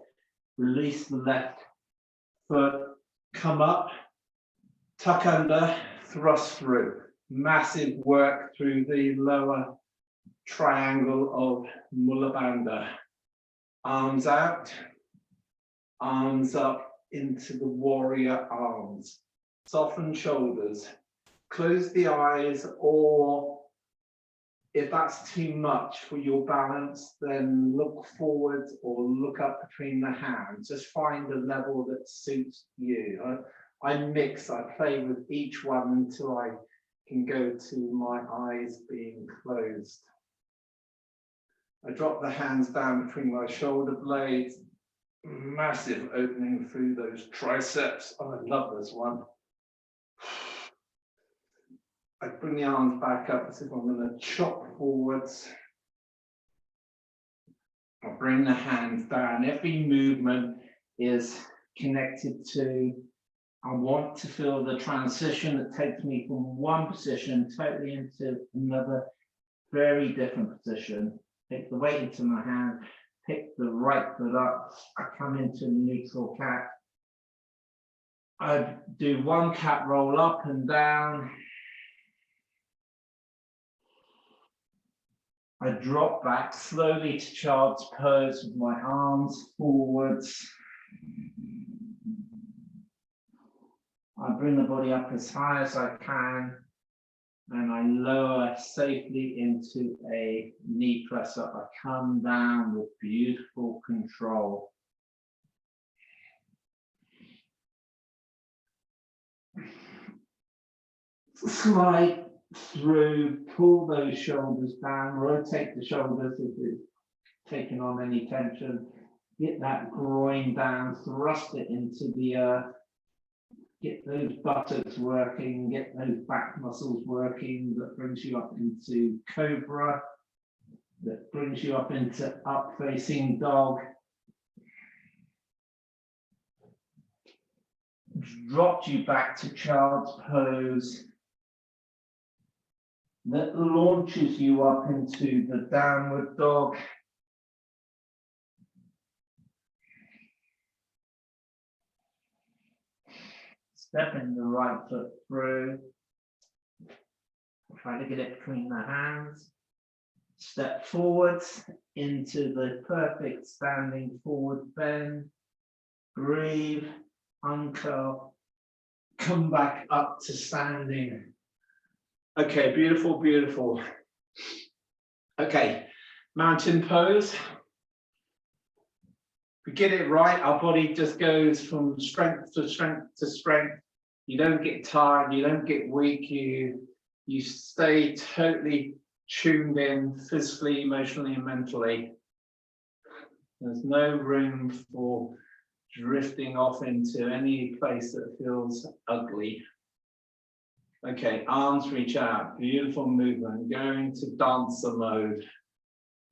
release the left foot, come up, tuck under, thrust through. Massive work through the lower triangle of Mula Bandha. Arms out, arms up into the warrior arms. Soften shoulders. Close the eyes, or if that's too much for your balance, then look forward or look up between the hands. Just find a level that suits you. I mix, I play with each one until I can go to my eyes being closed. I drop the hands down between my shoulder blades, massive opening through those triceps. Oh, I love this one. I bring the arms back up as if I'm going to chop forwards. I bring the hands down. Every movement is connected to, I want to feel the transition that takes me from one position totally into another very different position. Take the weight into my hand, pick the right foot up, I come into neutral cat. I do one cat roll up and down. I drop back slowly to child's pose with my arms forwards. I bring the body up as high as I can, and I lower safely into a knee press up. I come down with beautiful control. Slide through, pull those shoulders down, rotate the shoulders if it's taking on any tension. Get that groin down, thrust it into the earth. Get those buttocks working, get those back muscles working. That brings you up into cobra. That brings you up into up facing dog. Dropped you back to child's pose. That launches you up into the downward dog. Stepping the right foot through. Try to get it between the hands. Step forwards into the perfect standing forward bend. Breathe, uncurl, come back up to standing. Okay, beautiful, beautiful. Okay, mountain pose. If we get it right, our body just goes from strength to strength to strength. You don't get tired, you don't get weak, you stay totally tuned in physically, emotionally, and mentally. There's no room for drifting off into any place that feels ugly. Okay, arms reach out, beautiful movement, going to dancer mode.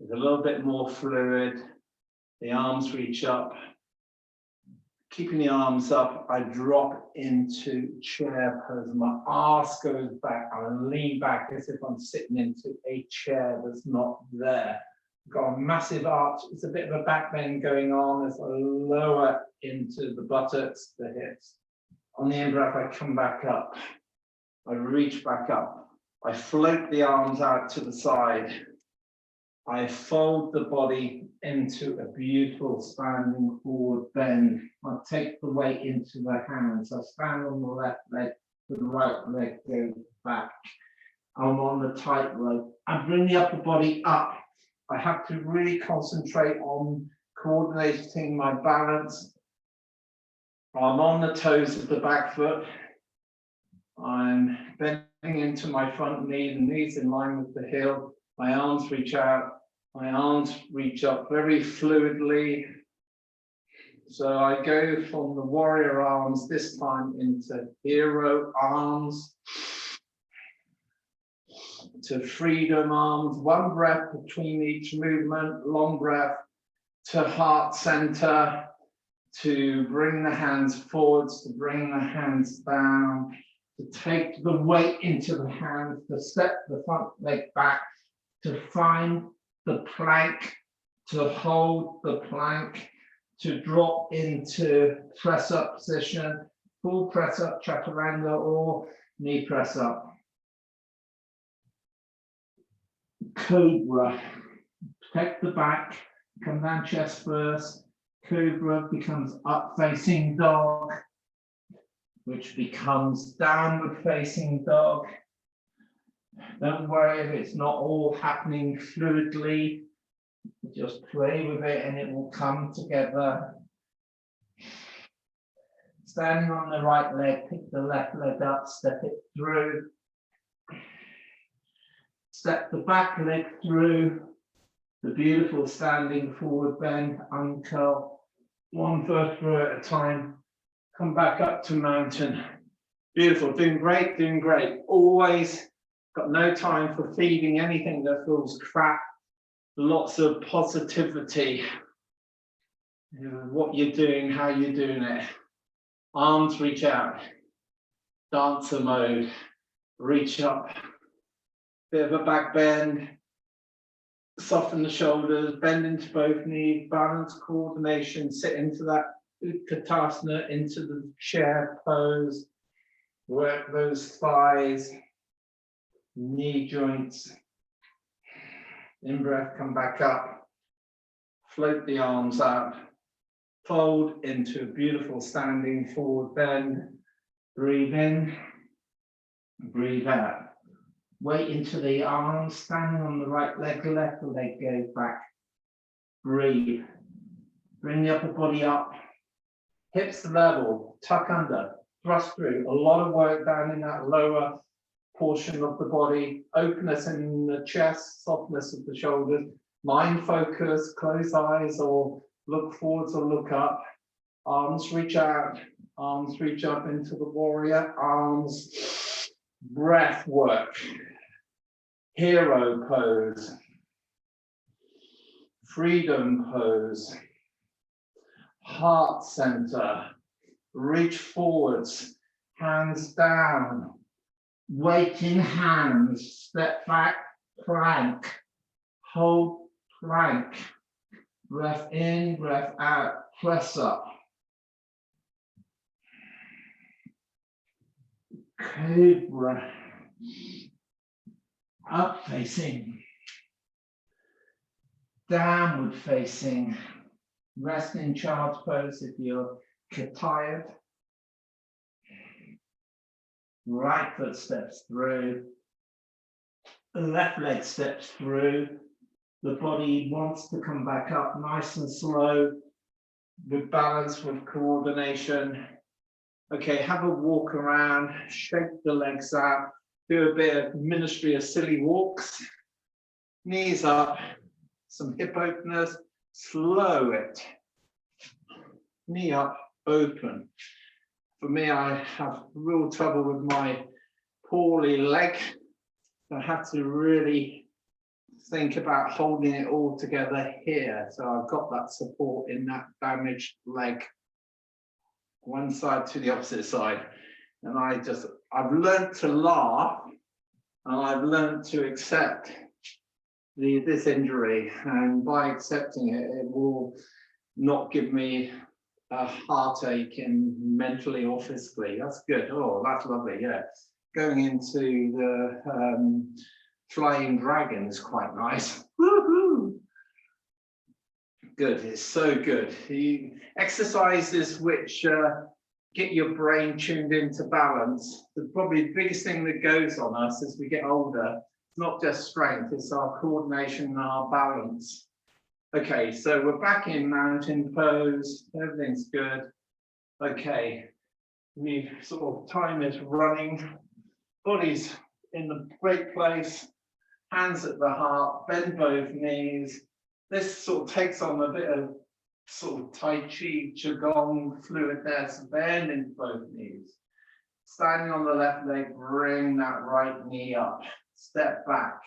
It's a little bit more fluid. The arms reach up. Keeping the arms up, I drop into chair pose. My arse goes back. I lean back as if I'm sitting into a chair that's not there. Got a massive arch. It's a bit of a back bend going on as I lower into the buttocks, the hips. On the in-breath, I come back up. I reach back up. I float the arms out to the side. I fold the body into a beautiful standing forward bend. I take the weight into the hands. I stand on the left leg, the right leg goes back. I'm on the tightrope. I bring the upper body up. I have to really concentrate on coordinating my balance. I'm on the toes of the back foot. I'm bending into my front knee, the knees in line with the heel. My arms reach out, my arms reach up very fluidly. So I go from the warrior arms this time into hero arms, to freedom arms, one breath between each movement, long breath, to heart center, to bring the hands forwards, to bring the hands down, to take the weight into the hands, to step the front leg back, to find the plank, to hold the plank, to drop into press up position, full press up chaturanga or knee press up. Cobra, protect the back, come down chest first. Cobra becomes up facing dog, which becomes downward facing dog. Don't worry if it's not all happening fluidly. Just play with it and it will come together. Standing on the right leg, pick the left leg up, step it through. Step the back leg through. The beautiful standing forward bend, uncurl. One vertebra at a time. Come back up to mountain. Beautiful, doing great, doing great. Always got no time for feeding anything that feels crap. Lots of positivity. You know, what you're doing, how you're doing it. Arms reach out. Dancer mode. Reach up. Bit of a back bend. Soften the shoulders, bend into both knees, balance, coordination, sit into that Utkatasana, into the chair pose. Work those thighs, knee joints. In breath, come back up. Float the arms out. Fold into a beautiful standing forward bend. Breathe in, breathe out. Weight into the arms, standing on the right leg, left leg goes back. Breathe. Bring the upper body up. Hips level, tuck under, thrust through. A lot of work down in that lower portion of the body. Openness in the chest, softness of the shoulders. Mind focus, close eyes or look forwards or look up. Arms reach out, arms reach up into the warrior, arms, breath work. Hero pose. Freedom pose. Heart center. Reach forwards, hands down. Weight in hands, step back, plank. Hold plank. Breath in, breath out, press up. Cobra. Up facing. Downward facing. Rest in child's pose if you're tired. Right foot steps through. Left leg steps through. The body wants to come back up nice and slow, with balance, with coordination. Okay, have a walk around, shake the legs out, do a bit of ministry of silly walks. Knees up, some hip openers, slow it. Knee up, open. For me, I have real trouble with my poorly leg. I have to really think about holding it all together here. So I've got that support in that damaged leg, one side to the opposite side. And I've learned to laugh, and I've learned to accept this injury. And by accepting it, it will not give me a heartache mentally or physically. That's good. Oh, that's lovely. Yeah. Going into the flying dragon is quite nice. Woohoo! Good. It's so good. Exercises which get your brain tuned into balance. Probably the biggest thing that goes on us as we get older, it's not just strength, it's our coordination and our balance. Okay, so we're back in mountain pose. Everything's good. Okay, we sort of time is running. Body's in the great place. Hands at the heart. Bend both knees. This sort of takes on a bit of sort of Tai Chi, Qigong fluid there. So bend into both knees. Standing on the left leg, bring that right knee up. Step back.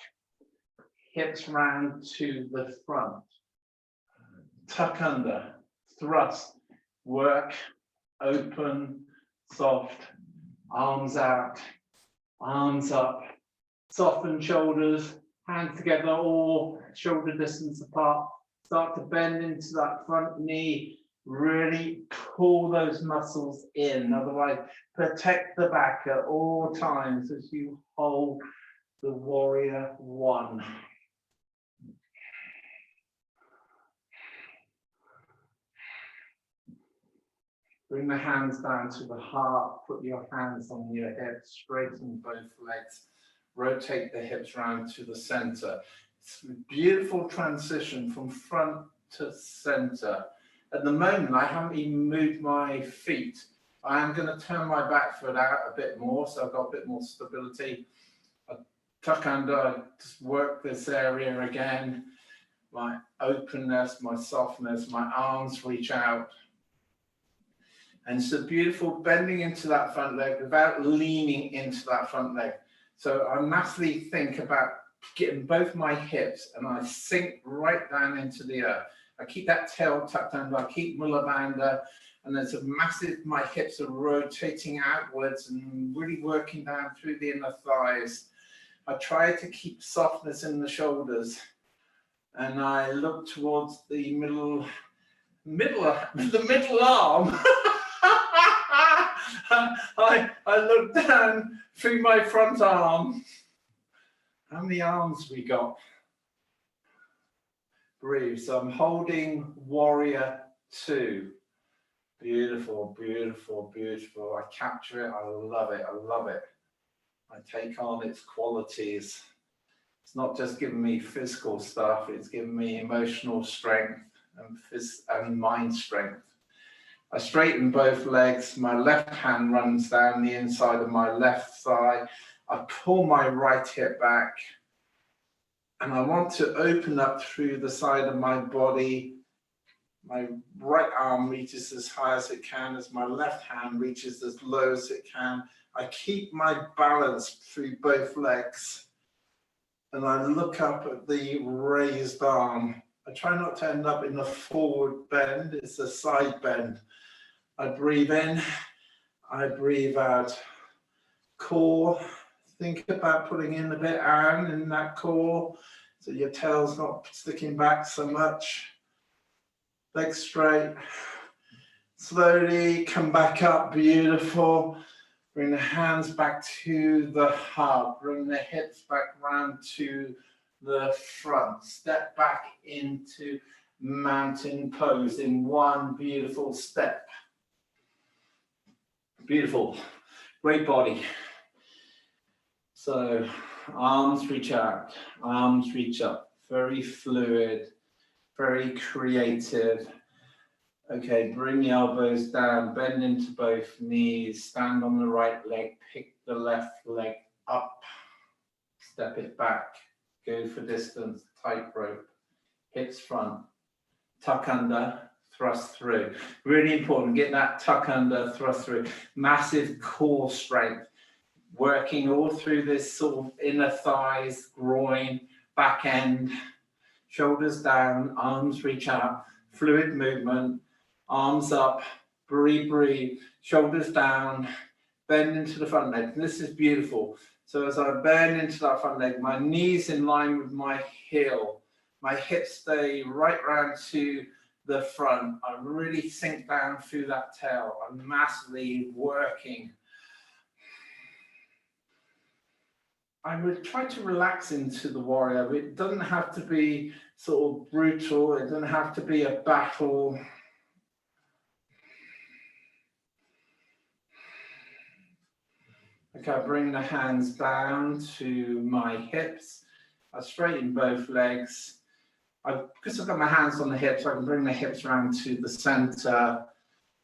Hips round to the front. Tuck under, thrust, work, open, soft, arms out, arms up, soften shoulders, hands together or shoulder distance apart. Start to bend into that front knee, really pull those muscles in. Otherwise, protect the back at all times as you hold the warrior one. Bring the hands down to the heart, put your hands on your hips, straighten both legs, rotate the hips round to the center. It's a beautiful transition from front to center. At the moment, I haven't even moved my feet. I am going to turn my back foot out a bit more, so I've got a bit more stability. I tuck under, I just work this area again. My openness, my softness, my arms reach out. And it's a beautiful bending into that front leg without leaning into that front leg. So I massively think about getting both my hips and I sink right down into the earth. I keep that tail tucked under, I keep Mula Bandha, and there's a massive, my hips are rotating outwards and really working down through the inner thighs. I try to keep softness in the shoulders. And I look towards the middle arm. I look down through my front arm. How many arms we got? Breathe. So I'm holding warrior 2. Beautiful, beautiful, beautiful. I capture it. I love it. I love it. I take on its qualities. It's not just giving me physical stuff. It's giving me emotional strength and mind strength. I straighten both legs. My left hand runs down the inside of my left thigh. I pull my right hip back. And I want to open up through the side of my body. My right arm reaches as high as it can, as my left hand reaches as low as it can. I keep my balance through both legs. And I look up at the raised arm. I try not to end up in a forward bend. It's a side bend. I breathe in, I breathe out. Core, think about putting in a bit Anne in that core so your tail's not sticking back so much. Legs straight. Slowly come back up, beautiful. Bring the hands back to the heart. Bring the hips back round to the front. Step back into mountain pose in one beautiful step. Beautiful. Great body. So arms reach out, arms reach up. Very fluid, very creative. Okay, bring the elbows down, bend into both knees, stand on the right leg, pick the left leg up, step it back, go for distance, tightrope, hips front, tuck under, thrust through. Really important, get that tuck under, thrust through. Massive core strength, working all through this sort of inner thighs, groin, back end, shoulders down, arms reach out, fluid movement. Arms up, breathe, shoulders down, bend into the front leg. And this is beautiful. So as I bend into that front leg, my knees in line with my heel, my hips stay right round to the front. I really sink down through that tail. I'm massively working. I would try to relax into the warrior. It doesn't have to be sort of brutal. It doesn't have to be a battle. Okay, I bring the hands down to my hips. I straighten both legs. Because I've got my hands on the hips, I can bring the hips around to the center.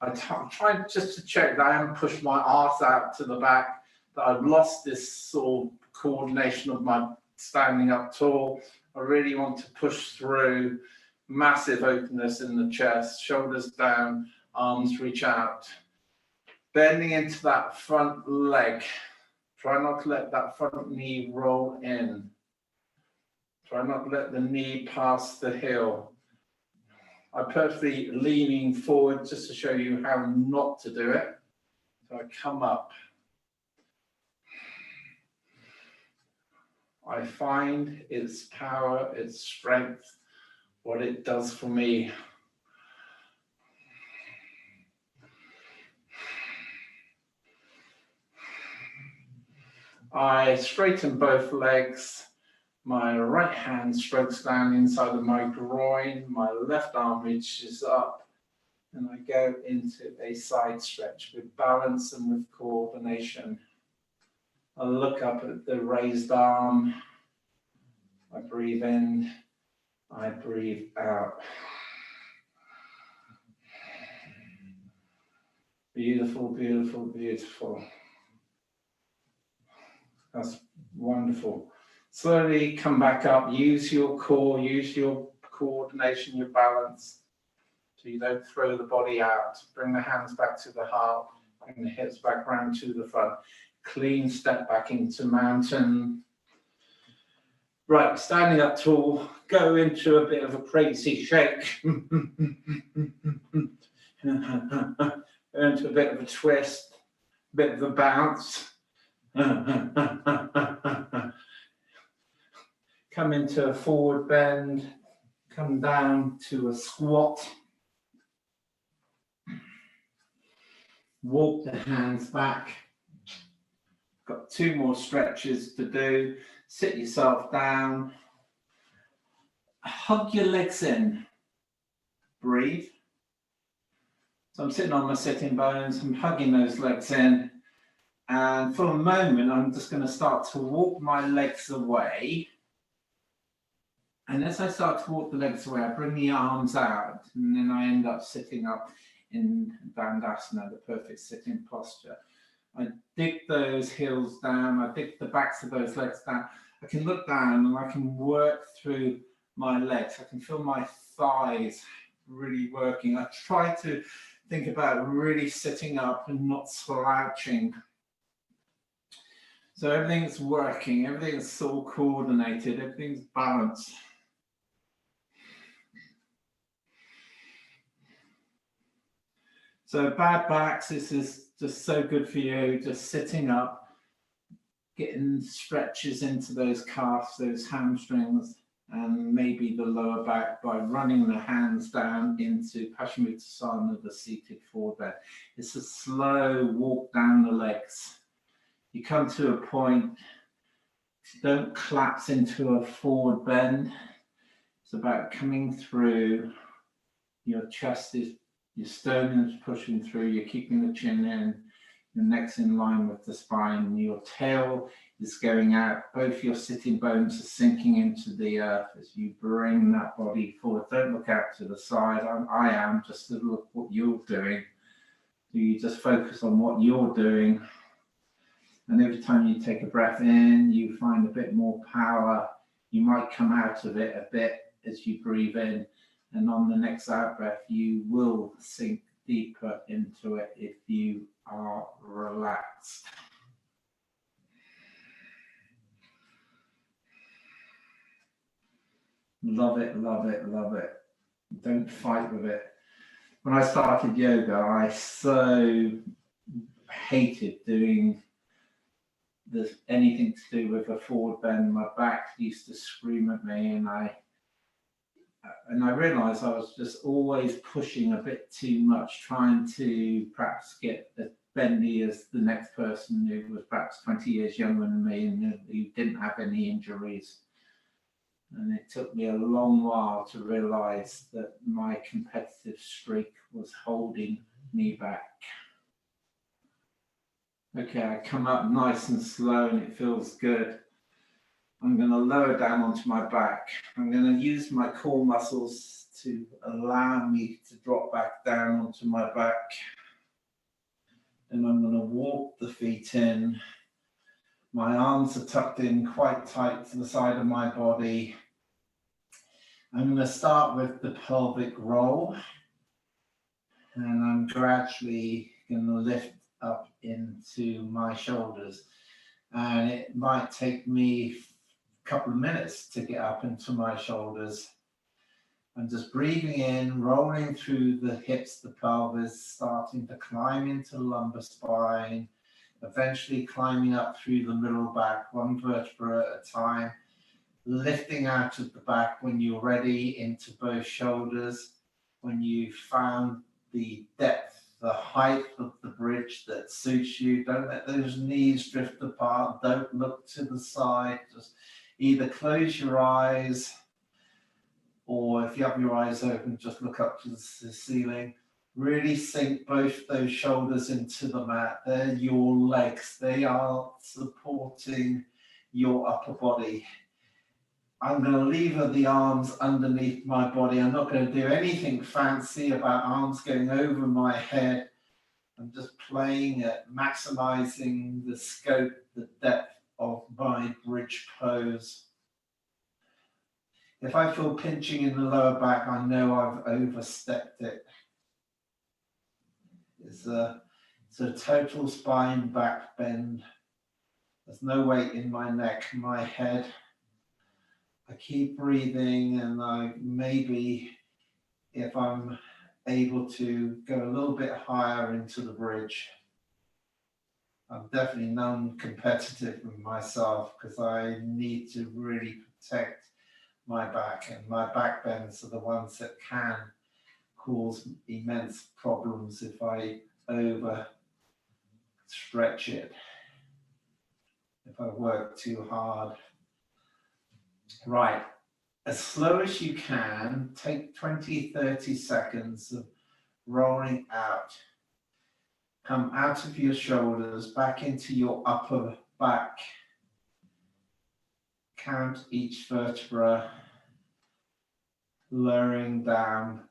I try just to check that I haven't pushed my arse out to the back, that I've lost this sort of coordination of my standing up tall. I really want to push through. Massive openness in the chest, shoulders down, arms reach out. Bending into that front leg. Try not to let that front knee roll in. Try not to let the knee pass the heel. I'm purposely leaning forward just to show you how not to do it. So I come up. I find its power, its strength, what it does for me. I straighten both legs. My right hand strokes down inside of my groin. My left arm reaches up. And I go into a side stretch with balance and with coordination. I look up at the raised arm. I breathe in. I breathe out. Beautiful, beautiful, beautiful. That's wonderful. Slowly come back up, use your core, use your coordination, your balance, so you don't throw the body out. Bring the hands back to the heart, bring the hips back round to the front. Clean step back into mountain. Right, standing up tall, go into a bit of a crazy shake. Into a bit of a twist, a bit of a bounce. Come into a forward bend, come down to a squat. Walk the hands back. Got 2 more stretches to do. Sit yourself down. Hug your legs in. Breathe. So I'm sitting on my sitting bones. I'm hugging those legs in. And for a moment, I'm just going to start to walk my legs away. And as I start to walk the legs away, I bring the arms out. And then I end up sitting up in Dandasana, the perfect sitting posture. I dig those heels down. I dig the backs of those legs down. I can look down and I can work through my legs. I can feel my thighs really working. I try to think about really sitting up and not slouching. So everything's working, everything's all coordinated, everything's balanced. So bad backs, this is just so good for you, just sitting up, getting stretches into those calves, those hamstrings, and maybe the lower back by running the hands down into Paschimottanasana, the seated forward bend. It's a slow walk down the legs. You come to a point, don't collapse into a forward bend. It's about coming through. Your chest is, your sternum is pushing through, you're keeping the chin in, your neck's in line with the spine, your tail is going out, both your sitting bones are sinking into the earth as you bring that body forward. Don't look out to the side. I am, just to look what you're doing. So you just focus on what you're doing. And every time you take a breath in, you find a bit more power. You might come out of it a bit as you breathe in. And on the next out breath, you will sink deeper into it if you are relaxed. Love it, love it, love it. Don't fight with it. When I started yoga, I so hated doing anything to do with a forward bend. My back used to scream at me, and I realized I was just always pushing a bit too much, trying to perhaps get as bendy as the next person who was perhaps 20 years younger than me and who didn't have any injuries. And it took me a long while to realize that my competitive streak was holding me back. Okay, I come up nice and slow and it feels good. I'm going to lower down onto my back. I'm going to use my core muscles to allow me to drop back down onto my back. And I'm going to walk the feet in. My arms are tucked in quite tight to the side of my body. I'm going to start with the pelvic roll. And I'm gradually going to lift up into my shoulders. And it might take me couple of minutes to get up into my shoulders. I'm just breathing in, rolling through the hips, the pelvis, starting to climb into the lumbar spine, eventually climbing up through the middle back, one vertebra at a time, lifting out of the back when you're ready into both shoulders. When you've found the depth, the height of the bridge that suits you, don't let those knees drift apart, don't look to the side, just either close your eyes, or if you have your eyes open, just look up to the ceiling. Really sink both those shoulders into the mat. They're your legs. They are supporting your upper body. I'm going to lever the arms underneath my body. I'm not going to do anything fancy about arms going over my head. I'm just playing at maximizing the scope, the depth of my bridge pose. If I feel pinching in the lower back, I know I've overstepped it. It's a total spine back bend. There's no weight in my neck, my head. I keep breathing, and I maybe, if I'm able to, go a little bit higher into the bridge. I'm definitely non-competitive with myself because I need to really protect my back, and my back bends are the ones that can cause immense problems if I over stretch it, if I work too hard. Right, as slow as you can, take 20-30 seconds of rolling out. Come out of your shoulders, back into your upper back. Count each vertebra, lowering down.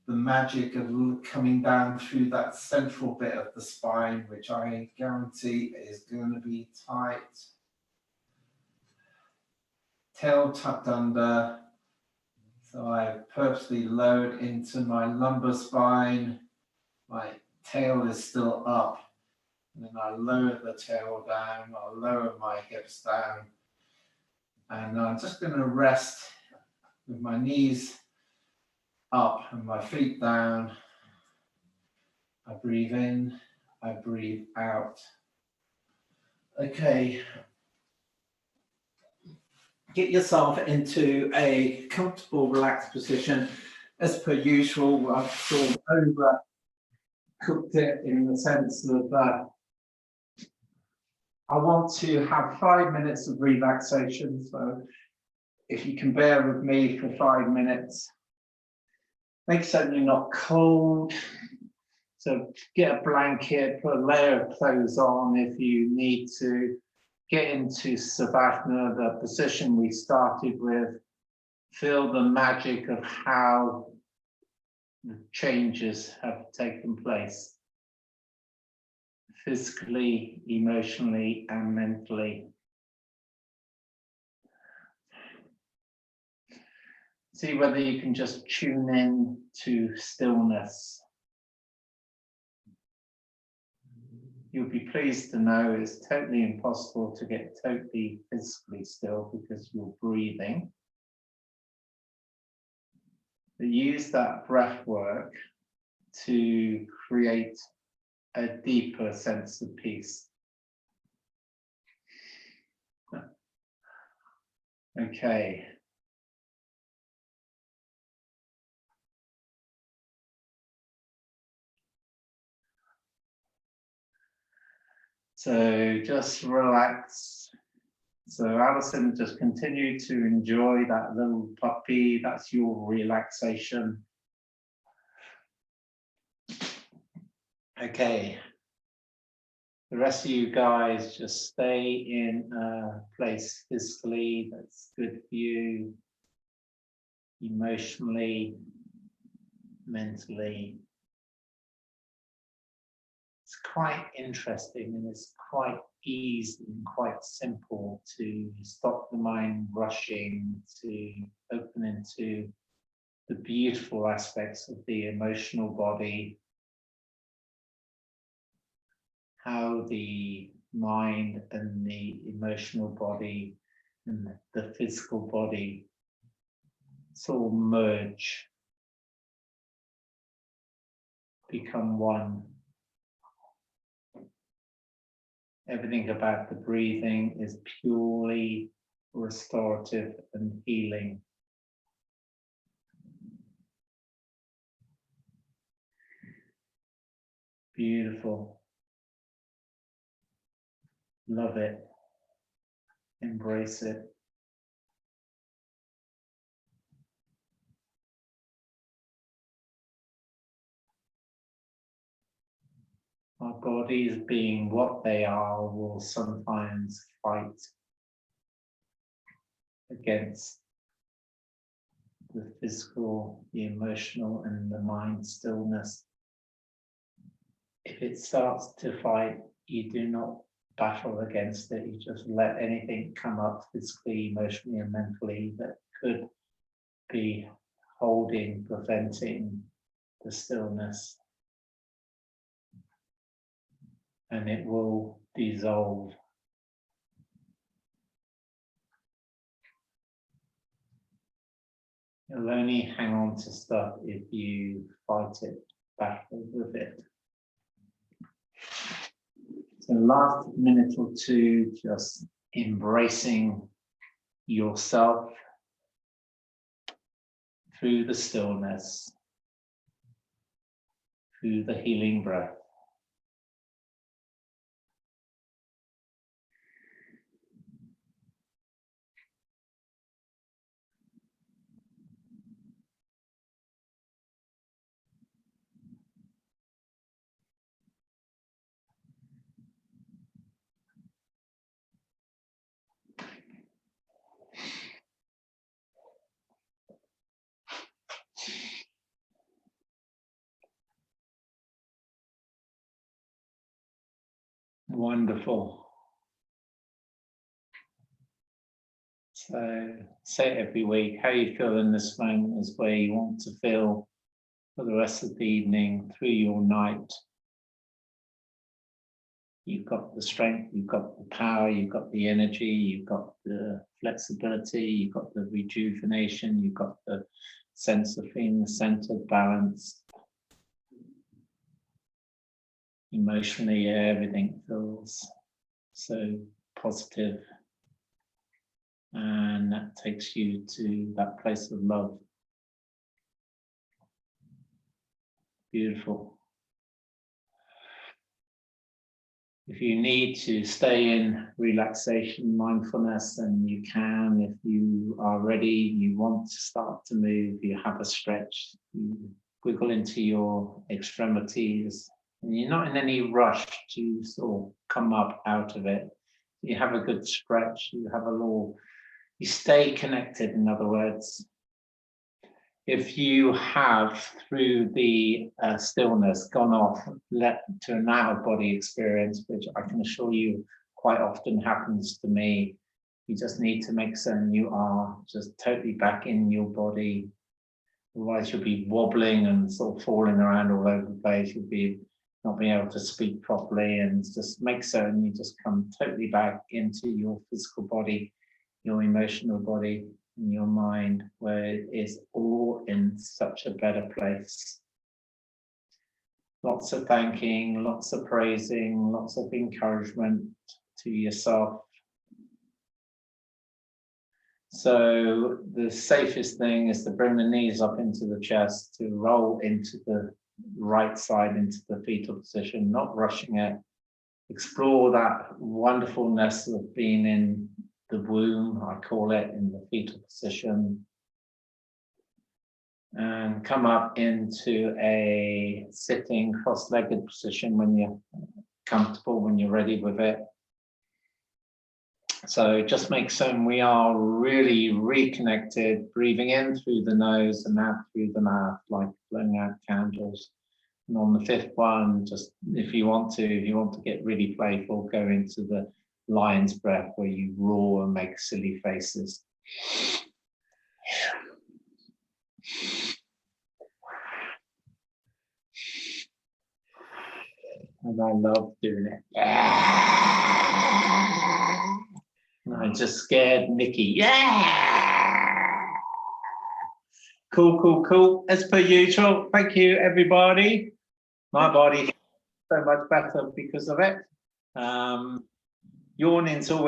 The magic of coming down through that central bit of the spine, which I guarantee is going to be tight. Tail tucked under. So I purposely lowered into my lumbar spine. My tail is still up. And then I lower the tail down. I'll lower my hips down. And I'm just going to rest with my knees up and my feet down. I breathe in, I breathe out. Okay. Get yourself into a comfortable, relaxed position. As per usual, I've sort of overcooked it in the sense of I want to have 5 minutes of relaxation, so if you can bear with me for 5 minutes. Make certain you're not cold. So get a blanket, put a layer of clothes on if you need to. Get into Savasana, the position we started with. Feel the magic of how the changes have taken place. Physically, emotionally, and mentally. See whether you can just tune in to stillness. You'll be pleased to know it's totally impossible to get totally physically still because you're breathing. But use that breath work to create a deeper sense of peace. Okay. So just relax. So Alison, just continue to enjoy that little puppy. That's your relaxation. Okay. The rest of you guys just stay in a place physically that's good for you, emotionally, mentally. It's quite interesting and it's quite easy and quite simple to stop the mind rushing, to open into the beautiful aspects of the emotional body, how the mind and the emotional body and the physical body sort of merge, become one. Everything about the breathing is purely restorative and healing. Beautiful. Love it. Embrace it. Our bodies, being what they are, will sometimes fight against the physical, the emotional, and the mind stillness. If it starts to fight, you do not battle against it. You just let anything come up physically, emotionally, and mentally that could be holding, preventing the stillness. And it will dissolve. You'll only hang on to stuff if you fight it, battle with it. So last minute or two, just embracing yourself through the stillness, through the healing breath. Wonderful. So say it every week. How you feel in this moment is where you want to feel for the rest of the evening, through your night. You've got the strength, you've got the power, you've got the energy, you've got the flexibility, you've got the rejuvenation, you've got the sense of feeling centered, balanced. Emotionally, everything feels so positive, and that takes you to that place of love. Beautiful. If you need to stay in relaxation, mindfulness, then you can. If you are ready, you want to start to move, you have a stretch, you wiggle into your extremities, and you're not in any rush to sort of come up out of it. You have a good stretch, you have a little, you stay connected, in other words. If you have, through the stillness, gone off to an out-of-body experience, which I can assure you quite often happens to me, you just need to make certain you are just totally back in your body. Otherwise, you'll be wobbling and sort of falling around all over the place. You'll be not being able to speak properly, and just make certain you just come totally back into your physical body, your emotional body, in your mind, where it is all in such a better place. Lots of thanking, lots of praising, lots of encouragement to yourself. So the safest thing is to bring the knees up into the chest, to roll into the right side into the fetal position, not rushing it. Explore that wonderfulness of being in the womb, I call it, in the fetal position, and come up into a sitting cross-legged position when you're comfortable, when you're ready with it. So just make certain we are really reconnected, breathing in through the nose and out through the mouth, like blowing out candles. And on the fifth one, just if you want to get really playful, go into the lion's breath, where you roar and make silly faces. And I love doing it. And I just scared Nikki. Yeah. Cool. As per usual, thank you, everybody. My body so much better because of it. Yawning's always